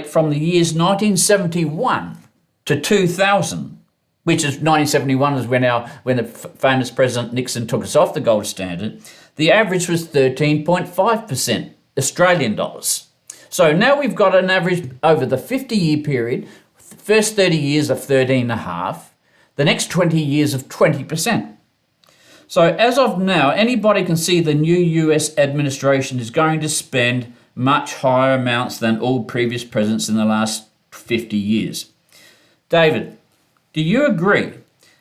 from the years 1971 to 2000, which is 1971 is when the famous President Nixon took us off the gold standard, the average was 13.5% Australian dollars. So now we've got an average over the 50-year period, first 30 years of 13.5, the next 20 years of 20%. So as of now, anybody can see the new US administration is going to spend much higher amounts than all previous presidents in the last 50 years. David, do you agree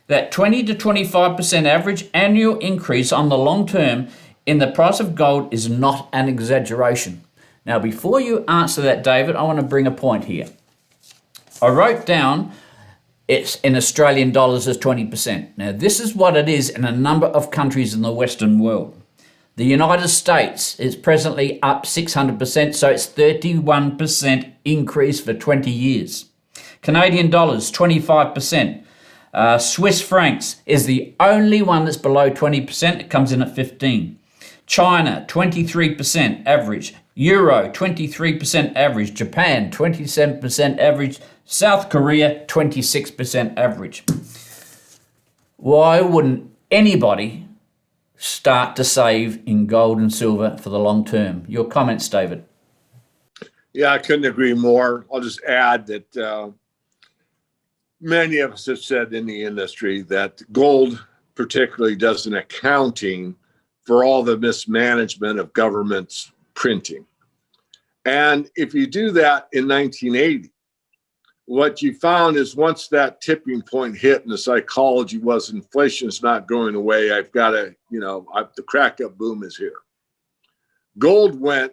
that 20 to 25% average annual increase on the long term in the price of gold is not an exaggeration? Now, before you answer that, David, I want to bring a point here. I wrote down it's in Australian dollars as 20%. Now, this is what it is in a number of countries in the Western world. The United States is presently up 600%, so it's 31% increase for 20 years. Canadian dollars, 25%. Swiss francs is the only one that's below 20%. It comes in at 15%. China, 23% average. Euro, 23% average. Japan, 27% average. South Korea, 26% average. Why wouldn't anybody start to save in gold and silver for the long term? Your comments, David. Yeah, I couldn't agree more. I'll just add that many of us have said in the industry that gold particularly does an accounting for all the mismanagement of government's printing. And if you do that in 1980, what you found is once that tipping point hit and the psychology was inflation is not going away, I've got to, the crack up boom is here. Gold went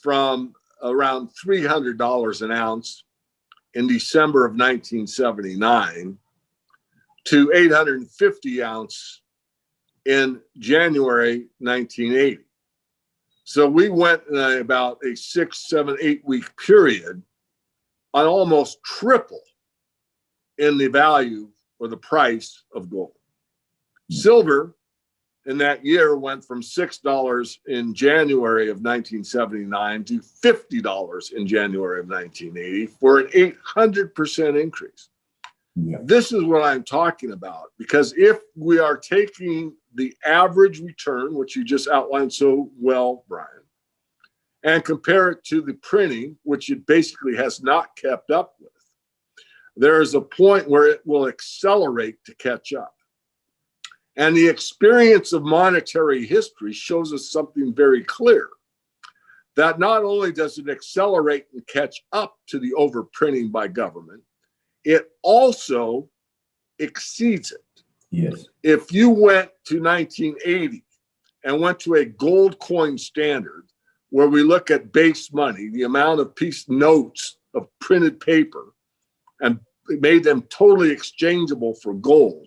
from around $300 an ounce in December of 1979 to 850 ounce in January 1980. So we went in about a 6, 7, 8 week period on almost triple in the value or the price of gold. Silver in that year went from $6 in January of 1979 to $50 in January of 1980 for an 800% increase. Yeah. This is what I'm talking about, because if we are taking the average return, which you just outlined so well, Brian, and compare it to the printing, which it basically has not kept up with, there is a point where it will accelerate to catch up. And the experience of monetary history shows us something very clear, that not only does it accelerate and catch up to the overprinting by government, it also exceeds it. Yes. If you went to 1980 and went to a gold coin standard, where we look at base money, the amount of piece notes of printed paper, and made them totally exchangeable for gold,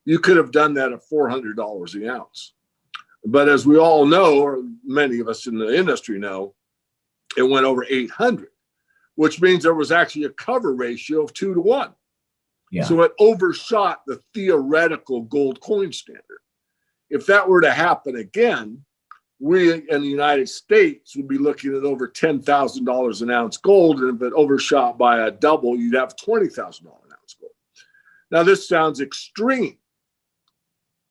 you could have done that at $400 an ounce. But as we all know, or many of us in the industry know, it went over 800, which means there was actually a cover ratio of 2 to 1. Yeah. So it overshot the theoretical gold coin standard. If that were to happen again, we in the United States would be looking at over $10,000 an ounce gold. And if it overshot by a double, you'd have $20,000 an ounce gold. Now, this sounds extreme,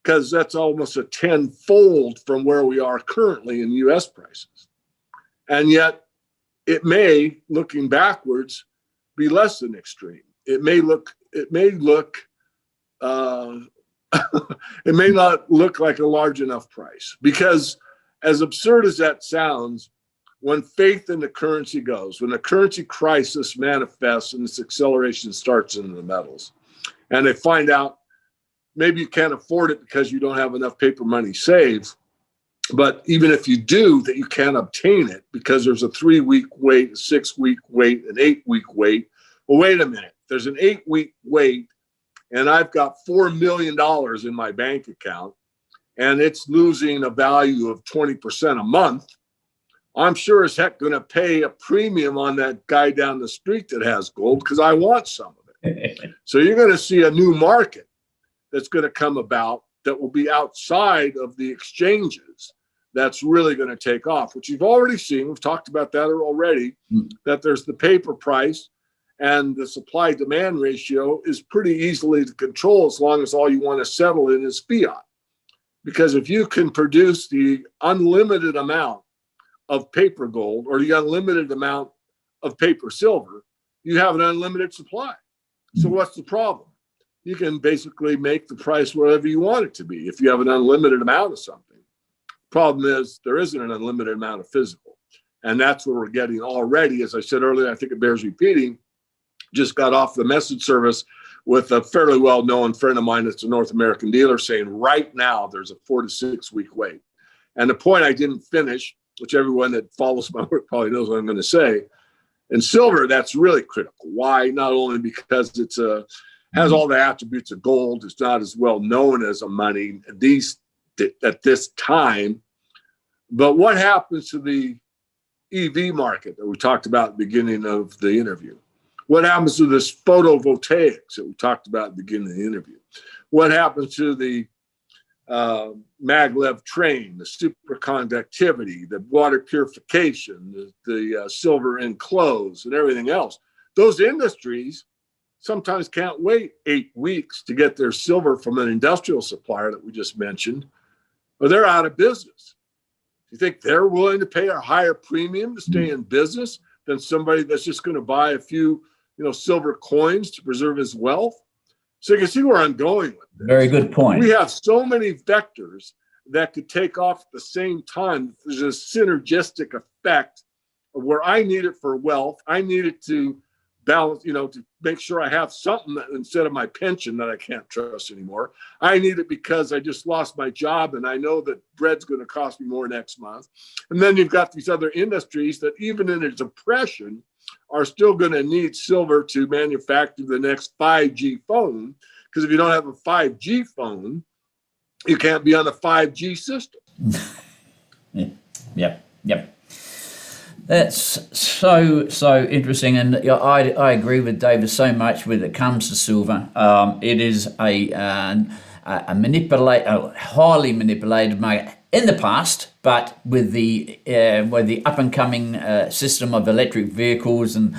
because that's almost a tenfold from where we are currently in US prices. And yet it may, looking backwards, be less than extreme. It may not look like a large enough price, because as absurd as that sounds, when faith in the currency goes, when the currency crisis manifests and this acceleration starts in the metals, and they find out maybe you can't afford it because you don't have enough paper money saved, but even if you do, that you can't obtain it because there's a 3-week wait, a 6-week wait, an 8-week wait. Well, wait a minute. There's an 8-week wait, and I've got $4 million in my bank account, and it's losing a value of 20% a month. I'm sure as heck going to pay a premium on that guy down the street that has gold because I want some of it. So you're going to see a new market that's going to come about that will be outside of the exchanges that's really going to take off, which you've already seen. We've talked about that already, that there's the paper price and the supply-demand ratio is pretty easily to control as long as all you want to settle in is fiat. Because if you can produce the unlimited amount of paper gold or the unlimited amount of paper silver, you have an unlimited supply. So what's the problem? You can basically make the price whatever you want it to be if you have an unlimited amount of something. Problem is there isn't an unlimited amount of physical. And that's what we're getting already. As I said earlier, I think it bears repeating, just got off the message service with a fairly well-known friend of mine that's a North American dealer saying right now there's a 4 to 6 week wait. And the point I didn't finish, which everyone that follows my work probably knows what I'm going to say. In silver, that's really critical. Why? Not only because it's has all the attributes of gold, it's not as well known as a money at this time. But what happens to the EV market that we talked about at the beginning of the interview? What happens to this photovoltaics that we talked about at the beginning of the interview? What happens to the maglev train, the superconductivity, the water purification, the silver in clothes, and everything else? Those industries sometimes can't wait 8 weeks to get their silver from an industrial supplier that we just mentioned, or they're out of business. You think they're willing to pay a higher premium to stay in business than somebody that's just going to buy a few, silver coins to preserve his wealth? So you can see where I'm going with this. Very good point. We have so many vectors that could take off at the same time. There's a synergistic effect of where I need it for wealth. I need it to balance, to make sure I have something that, instead of my pension that I can't trust anymore. I need it because I just lost my job and I know that bread's going to cost me more next month. And then you've got these other industries that even in a depression are still going to need silver to manufacture the next 5G phone. Because if you don't have a 5G phone, you can't be on the 5G system. Yep. That's so interesting, and I agree with David so much when it comes to silver. It is a highly manipulated market in the past, but with the up and coming system of electric vehicles and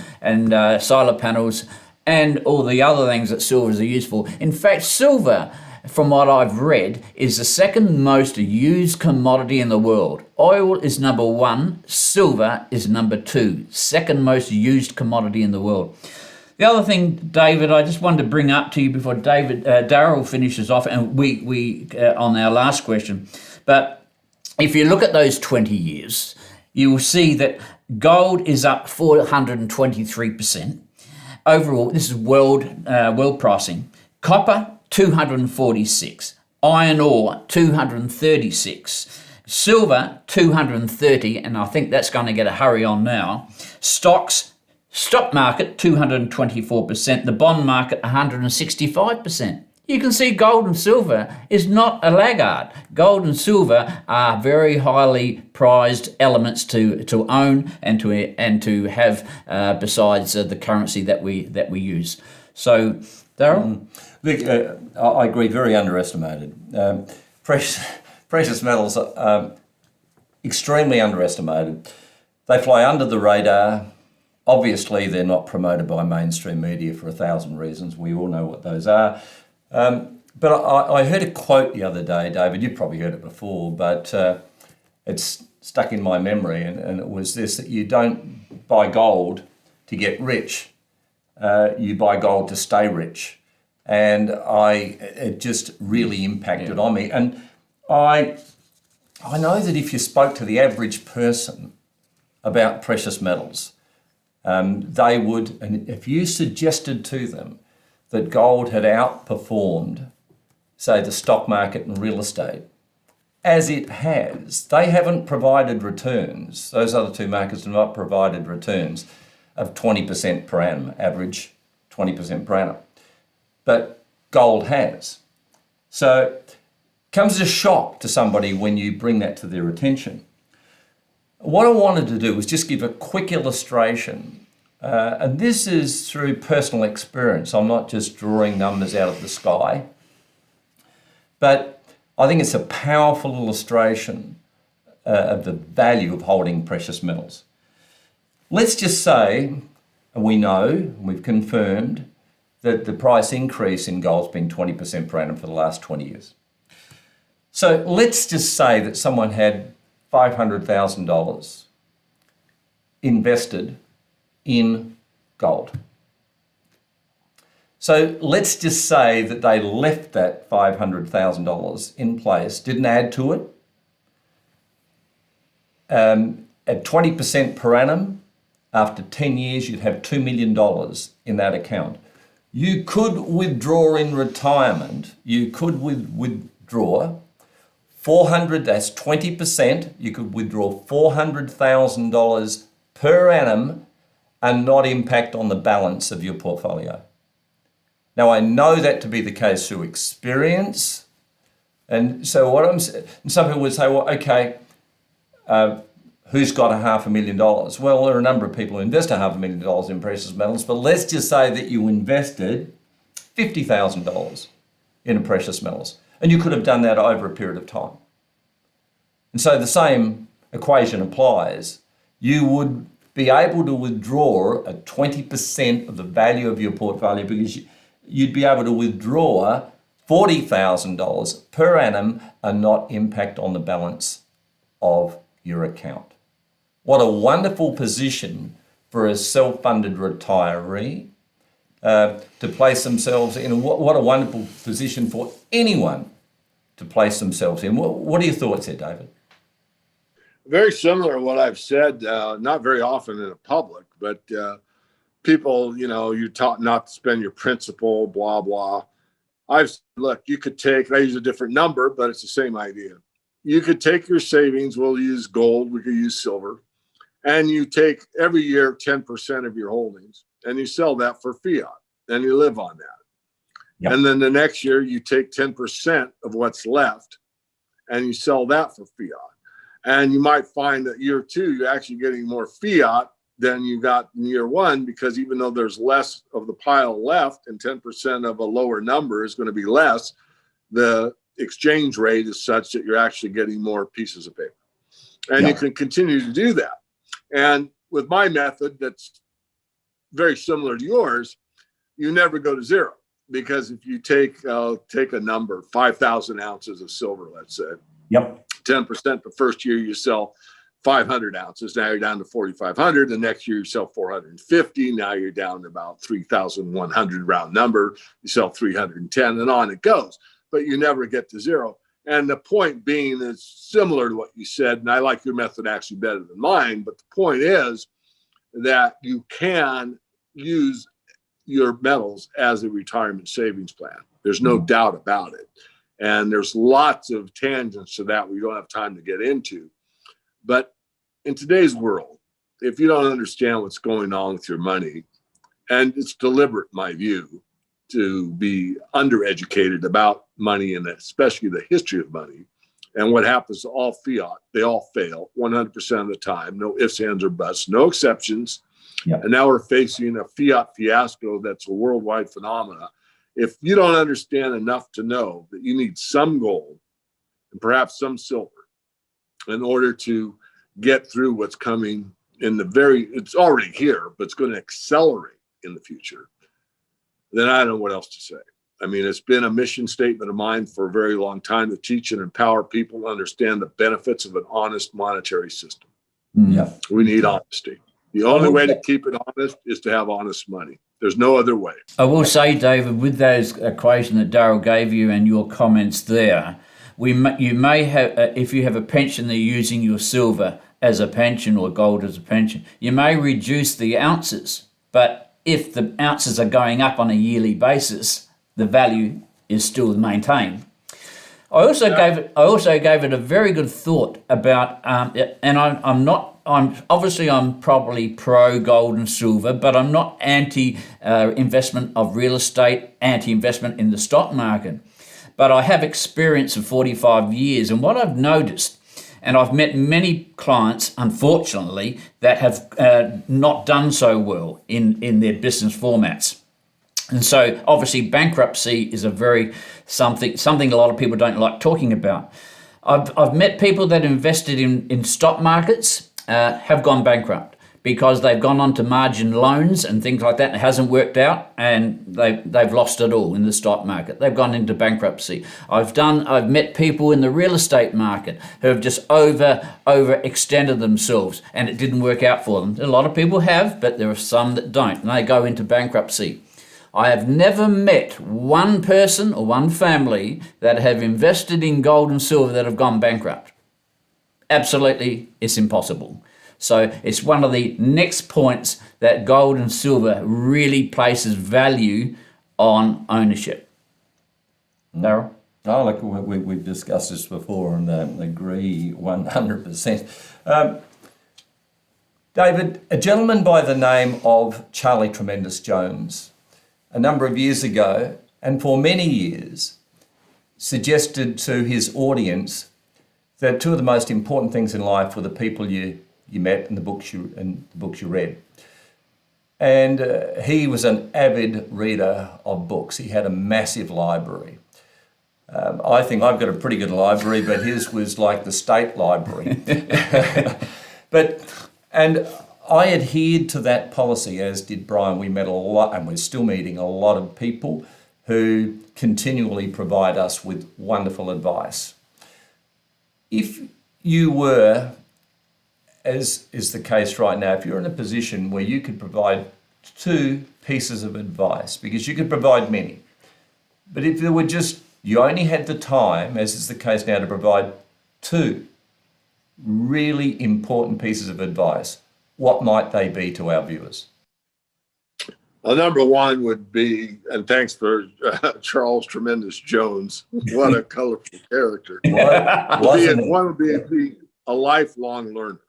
solar panels and all the other things that silvers are used for. In fact, silver, from what I've read, is the second most used commodity in the world. Oil is number 1, silver is number 2, second most used commodity in the world. The other thing, David, I just wanted to bring up to you before Daryl finishes off, and we on our last question. But if you look at those 20 years, you will see that gold is up 423%. Overall, this is world pricing. Copper, 246, iron ore 236, silver 230, and I think that's going to get a hurry on now. Stock market 224%, the bond market 165%. You can see gold and silver is not a laggard. Gold and silver are very highly prized elements to own and to have besides the currency that we use. So, Darryl? Look, I agree, very underestimated. Precious metals are extremely underestimated. They fly under the radar. Obviously, they're not promoted by mainstream media for 1,000 reasons. We all know what those are. But I heard a quote the other day, David, you've probably heard it before, but it's stuck in my memory, and it was this, that you don't buy gold to get rich. You buy gold to stay rich. And it just really impacted on me. And I know that if you spoke to the average person, about precious metals. They would, and if you suggested to them that gold had outperformed, say, the stock market and real estate, as it has, they haven't provided returns. Those other two markets have not provided returns of 20% per annum, average 20% per annum. But gold has. So it comes as a shock to somebody when you bring that to their attention. What I wanted to do was just give a quick illustration. And this is through personal experience. I'm not just drawing numbers out of the sky. But I think it's a powerful illustration of the value of holding precious metals. Let's just say, and we know, we've confirmed, that the price increase in gold's been 20% per annum for the last 20 years. So let's just say that someone had $500,000 invested in gold. So let's just say that they left that $500,000 in place, didn't add to it. At 20% per annum, after 10 years, you'd have $2 million in that account. You could withdraw in retirement. You could withdraw 400, that's 20%. You could withdraw $400,000 per annum and not impact on the balance of your portfolio. Now, I know that to be the case through experience. And so and some people would say, well, okay, who's got $500,000? Well, there are a number of people who invest $500,000 in precious metals, but let's just say that you invested $50,000 in precious metals, and you could have done that over a period of time. And so the same equation applies. You would be able to withdraw a 20% of the value of your portfolio because you'd be able to withdraw $40,000 per annum and not impact on the balance of your account. What a wonderful position for a self-funded retiree to place themselves in. What a wonderful position for anyone to place themselves in. What are your thoughts here, David? Very similar to what I've said, not very often in the public, but people, you're taught not to spend your principal, blah, blah. Look, you could take, I use a different number, but it's the same idea. You could take your savings, we'll use gold, we could use silver, and you take every year 10% of your holdings and you sell that for fiat and you live on that. Yep. And then the next year you take 10% of what's left and you sell that for fiat. And you might find that year two, you're actually getting more fiat than you got in year one, because even though there's less of the pile left and 10% of a lower number is going to be less, the exchange rate is such that you're actually getting more pieces of paper. And you can continue to do that. And with my method, that's very similar to yours, you never go to zero. Because if you take a number, 5,000 ounces of silver, let's say, 10% the first year you sell 500 ounces. Now you're down to 4,500. The next year you sell 450. Now you're down to about 3,100 round number. You sell 310 and on it goes. But you never get to zero. And the point being is similar to what you said, and I like your method actually better than mine, but the point is that you can use your metals as a retirement savings plan. There's no doubt about it. And there's lots of tangents to that we don't have time to get into. But in today's world, if you don't understand what's going on with your money, and it's deliberate, in my view, to be undereducated about money and especially the history of money and what happens to all fiat, they all fail 100% of the time, no ifs, ands, or buts, no exceptions. And now we're facing a fiat fiasco that's a worldwide phenomenon. If you don't understand enough to know that you need some gold and perhaps some silver in order to get through what's coming in it's already here, but it's going to accelerate in the future, then I don't know what else to say. I mean, it's been a mission statement of mine for a very long time to teach and empower people to understand the benefits of an honest monetary system. We need honesty. The only way to keep it honest is to have honest money. There's no other way. I will say, David, with those equation that Darryl gave you and your comments there, You may have, if you have a pension, they're using your silver as a pension or gold as a pension. You may reduce the ounces, but if the ounces are going up on a yearly basis, the value is still maintained. I also gave it a very good thought about, and I'm probably pro gold and silver, but I'm not anti investment of real estate, anti investment in the stock market. But I have experience of 45 years, and what I've noticed, and I've met many clients, unfortunately, that have not done so well in their business formats. And so obviously bankruptcy is something a lot of people don't like talking about. I've met people that invested in stock markets have gone bankrupt because they've gone on to margin loans and things like that, and it hasn't worked out, and they've lost it all in the stock market. They've gone into bankruptcy. I've met people in the real estate market who have just overextended themselves, and it didn't work out for them. A lot of people have, but there are some that don't, and they go into bankruptcy. I have never met one person or one family that have invested in gold and silver that have gone bankrupt. Absolutely, it's impossible. So it's one of the next points that gold and silver really places value on ownership. Darryl? Oh, look, we've discussed this before and agree 100%. David, a gentleman by the name of Charlie Tremendous Jones, a number of years ago, and for many years, suggested to his audience that two of the most important things in life were the people you met and the books you read. And he was an avid reader of books. He had a massive library. I think I've got a pretty good library, but his was like the state library. And I adhered to that policy, as did Brian. We met a lot, and we're still meeting a lot of people who continually provide us with wonderful advice. If you were, as is the case right now, if you're in a position where you could provide two pieces of advice, because you could provide many, but if there were you only had the time, as is the case now, to provide two really important pieces of advice, what might they be to our viewers? Well, number one would be, and thanks for Charles Tremendous Jones. What a colorful character. One would be a lifelong learner.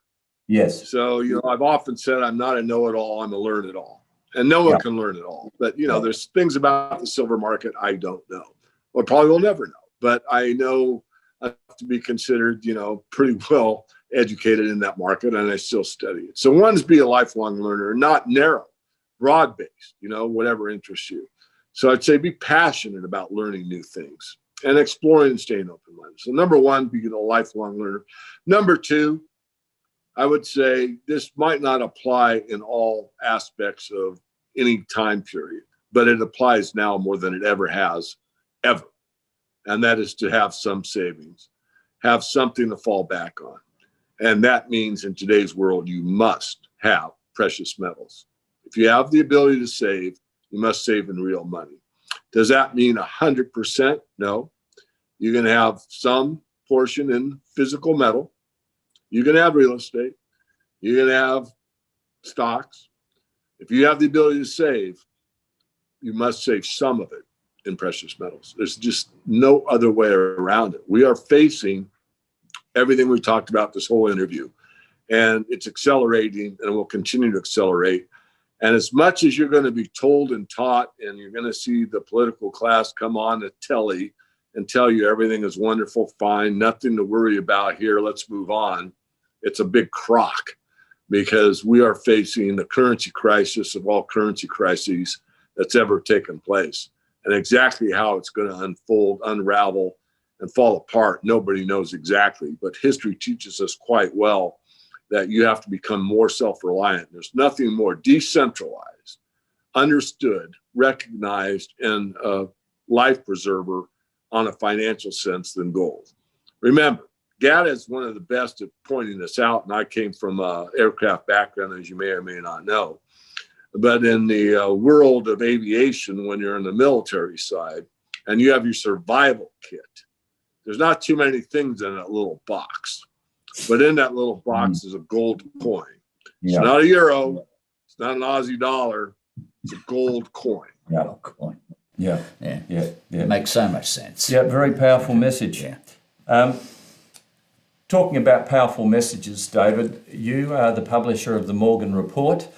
Yes. So, I've often said I'm not a know-it-all, I'm a learn-it-all. And no one can learn it all. But, there's things about the silver market I don't know, or probably will never know. But I know I have to be considered, pretty well educated in that market, and I still study it. So one's be a lifelong learner, not narrow, broad-based, whatever interests you. So I'd say be passionate about learning new things and exploring and staying open-minded. So number one, be a lifelong learner. Number two, I would say this might not apply in all aspects of any time period, but it applies now more than it ever has, ever. And that is to have some savings, have something to fall back on. And that means in today's world, you must have precious metals. If you have the ability to save, you must save in real money. Does that mean 100%? No. You're going to have some portion in physical metal. You're going to have real estate. You're going to have stocks. If you have the ability to save, you must save some of it in precious metals. There's just no other way around it. We are facing everything we talked about this whole interview, and it's accelerating and will continue to accelerate. And as much as you're going to be told and taught, and you're going to see the political class come on the telly and tell you everything is wonderful, fine, nothing to worry about here, let's move on, it's a big crock, because we are facing the currency crisis of all currency crises that's ever taken place. And exactly how it's going to unfold, unravel, and fall apart, nobody knows exactly. But history teaches us quite well that you have to become more self-reliant. There's nothing more decentralized, understood, recognized, and a life preserver on a financial sense than gold. Remember, GATA is one of the best at pointing this out, and I came from an aircraft background, as you may or may not know. But in the world of aviation, when you're in the military side and you have your survival kit, there's not too many things in that little box, but in that little box is a gold coin. It's Yeah. not a euro. It's not an Aussie dollar. It's a gold coin. Yeah. Yeah. Yeah. Yeah. Yeah. It makes so much sense. Yeah. Very powerful message. Yeah. Talking about powerful messages, David, you are the publisher of the Morgan Report.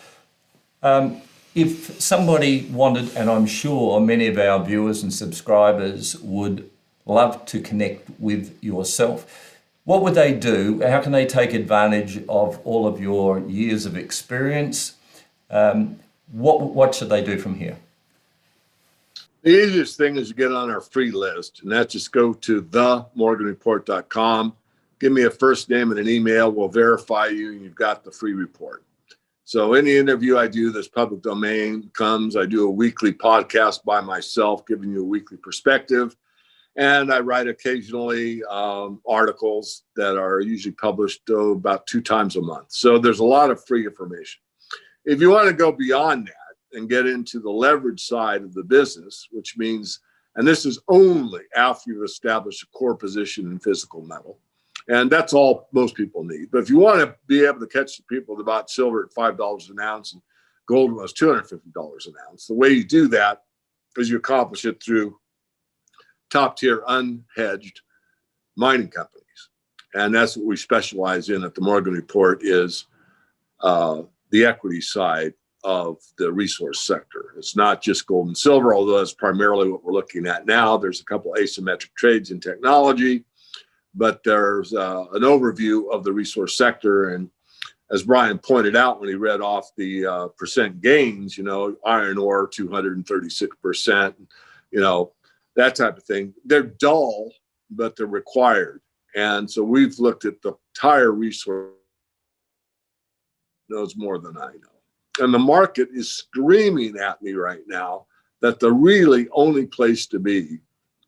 If somebody wanted, and I'm sure many of our viewers and subscribers would love to connect with yourself, what would they do? How can they take advantage of all of your years of experience? What should they do from here? The easiest thing is to get on our free list, and that's just go to themorganreport.com. Give me a first name and an email. We'll verify you, and you've got the free report. So any interview I do that's public domain comes. I do a weekly podcast by myself, giving you a weekly perspective. And I write occasionally articles that are usually published about 2 times a month. So there's a lot of free information. If you want to go beyond that and get into the leverage side of the business, which means, and this is only after you've established a core position in physical metal, and that's all most people need. But if you want to be able to catch the people that bought silver at $5 an ounce and gold was $250 an ounce, the way you do that is you accomplish it through top-tier unhedged mining companies. And that's what we specialize in at the Morgan Report, is the equity side of the resource sector. It's not just gold and silver, although that's primarily what we're looking at now. There's a couple asymmetric trades in technology, but there's an overview of the resource sector. And as Brian pointed out when he read off the percent gains, iron ore 236%, that type of thing. They're dull, but they're required. And so we've looked at the entire resource, knows more than I know. And the market is screaming at me right now that the really only place to be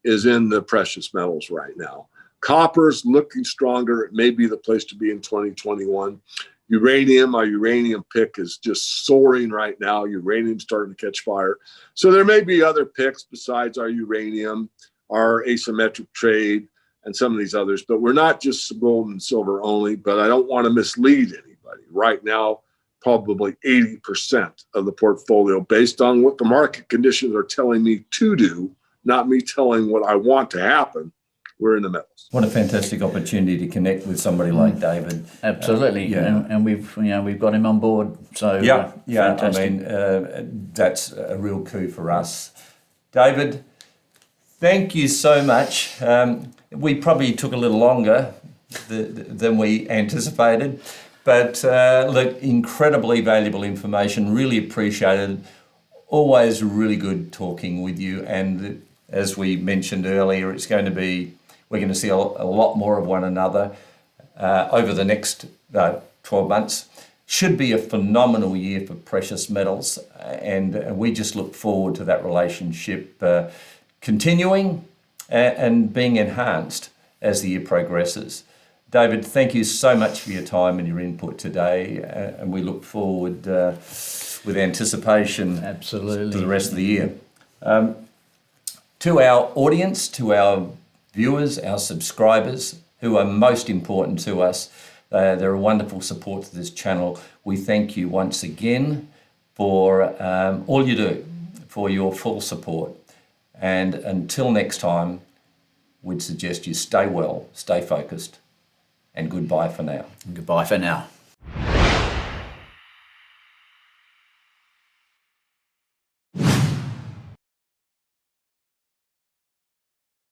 is in the precious metals right now. Copper's looking stronger. It may be the place to be in 2021. Uranium, our uranium pick is just soaring right now. Uranium's starting to catch fire. So there may be other picks besides our uranium, our asymmetric trade, and some of these others. But we're not just gold and silver only, but I don't want to mislead anybody. Right now, probably 80% of the portfolio, based on what the market conditions are telling me to do, not me telling what I want to happen, we're in the metals. What a fantastic opportunity to connect with somebody like David. Absolutely, and we've got him on board. So fantastic. I mean that's a real coup for us, David. Thank you so much. We probably took a little longer than we anticipated, but look, incredibly valuable information. Really appreciated. Always really good talking with you, and as we mentioned earlier, we're going to see a lot more of one another over the next 12 months. Should be a phenomenal year for precious metals, and we just look forward to that relationship continuing and being enhanced as the year progresses. David, thank you so much for your time and your input today, and we look forward with anticipation Absolutely. to the rest of the year. To our audience, to our viewers, our subscribers, who are most important to us, they're a wonderful support to this channel. We thank you once again for all you do, for your full support. And until next time, we'd suggest you stay well, stay focused, and goodbye for now. Goodbye for now.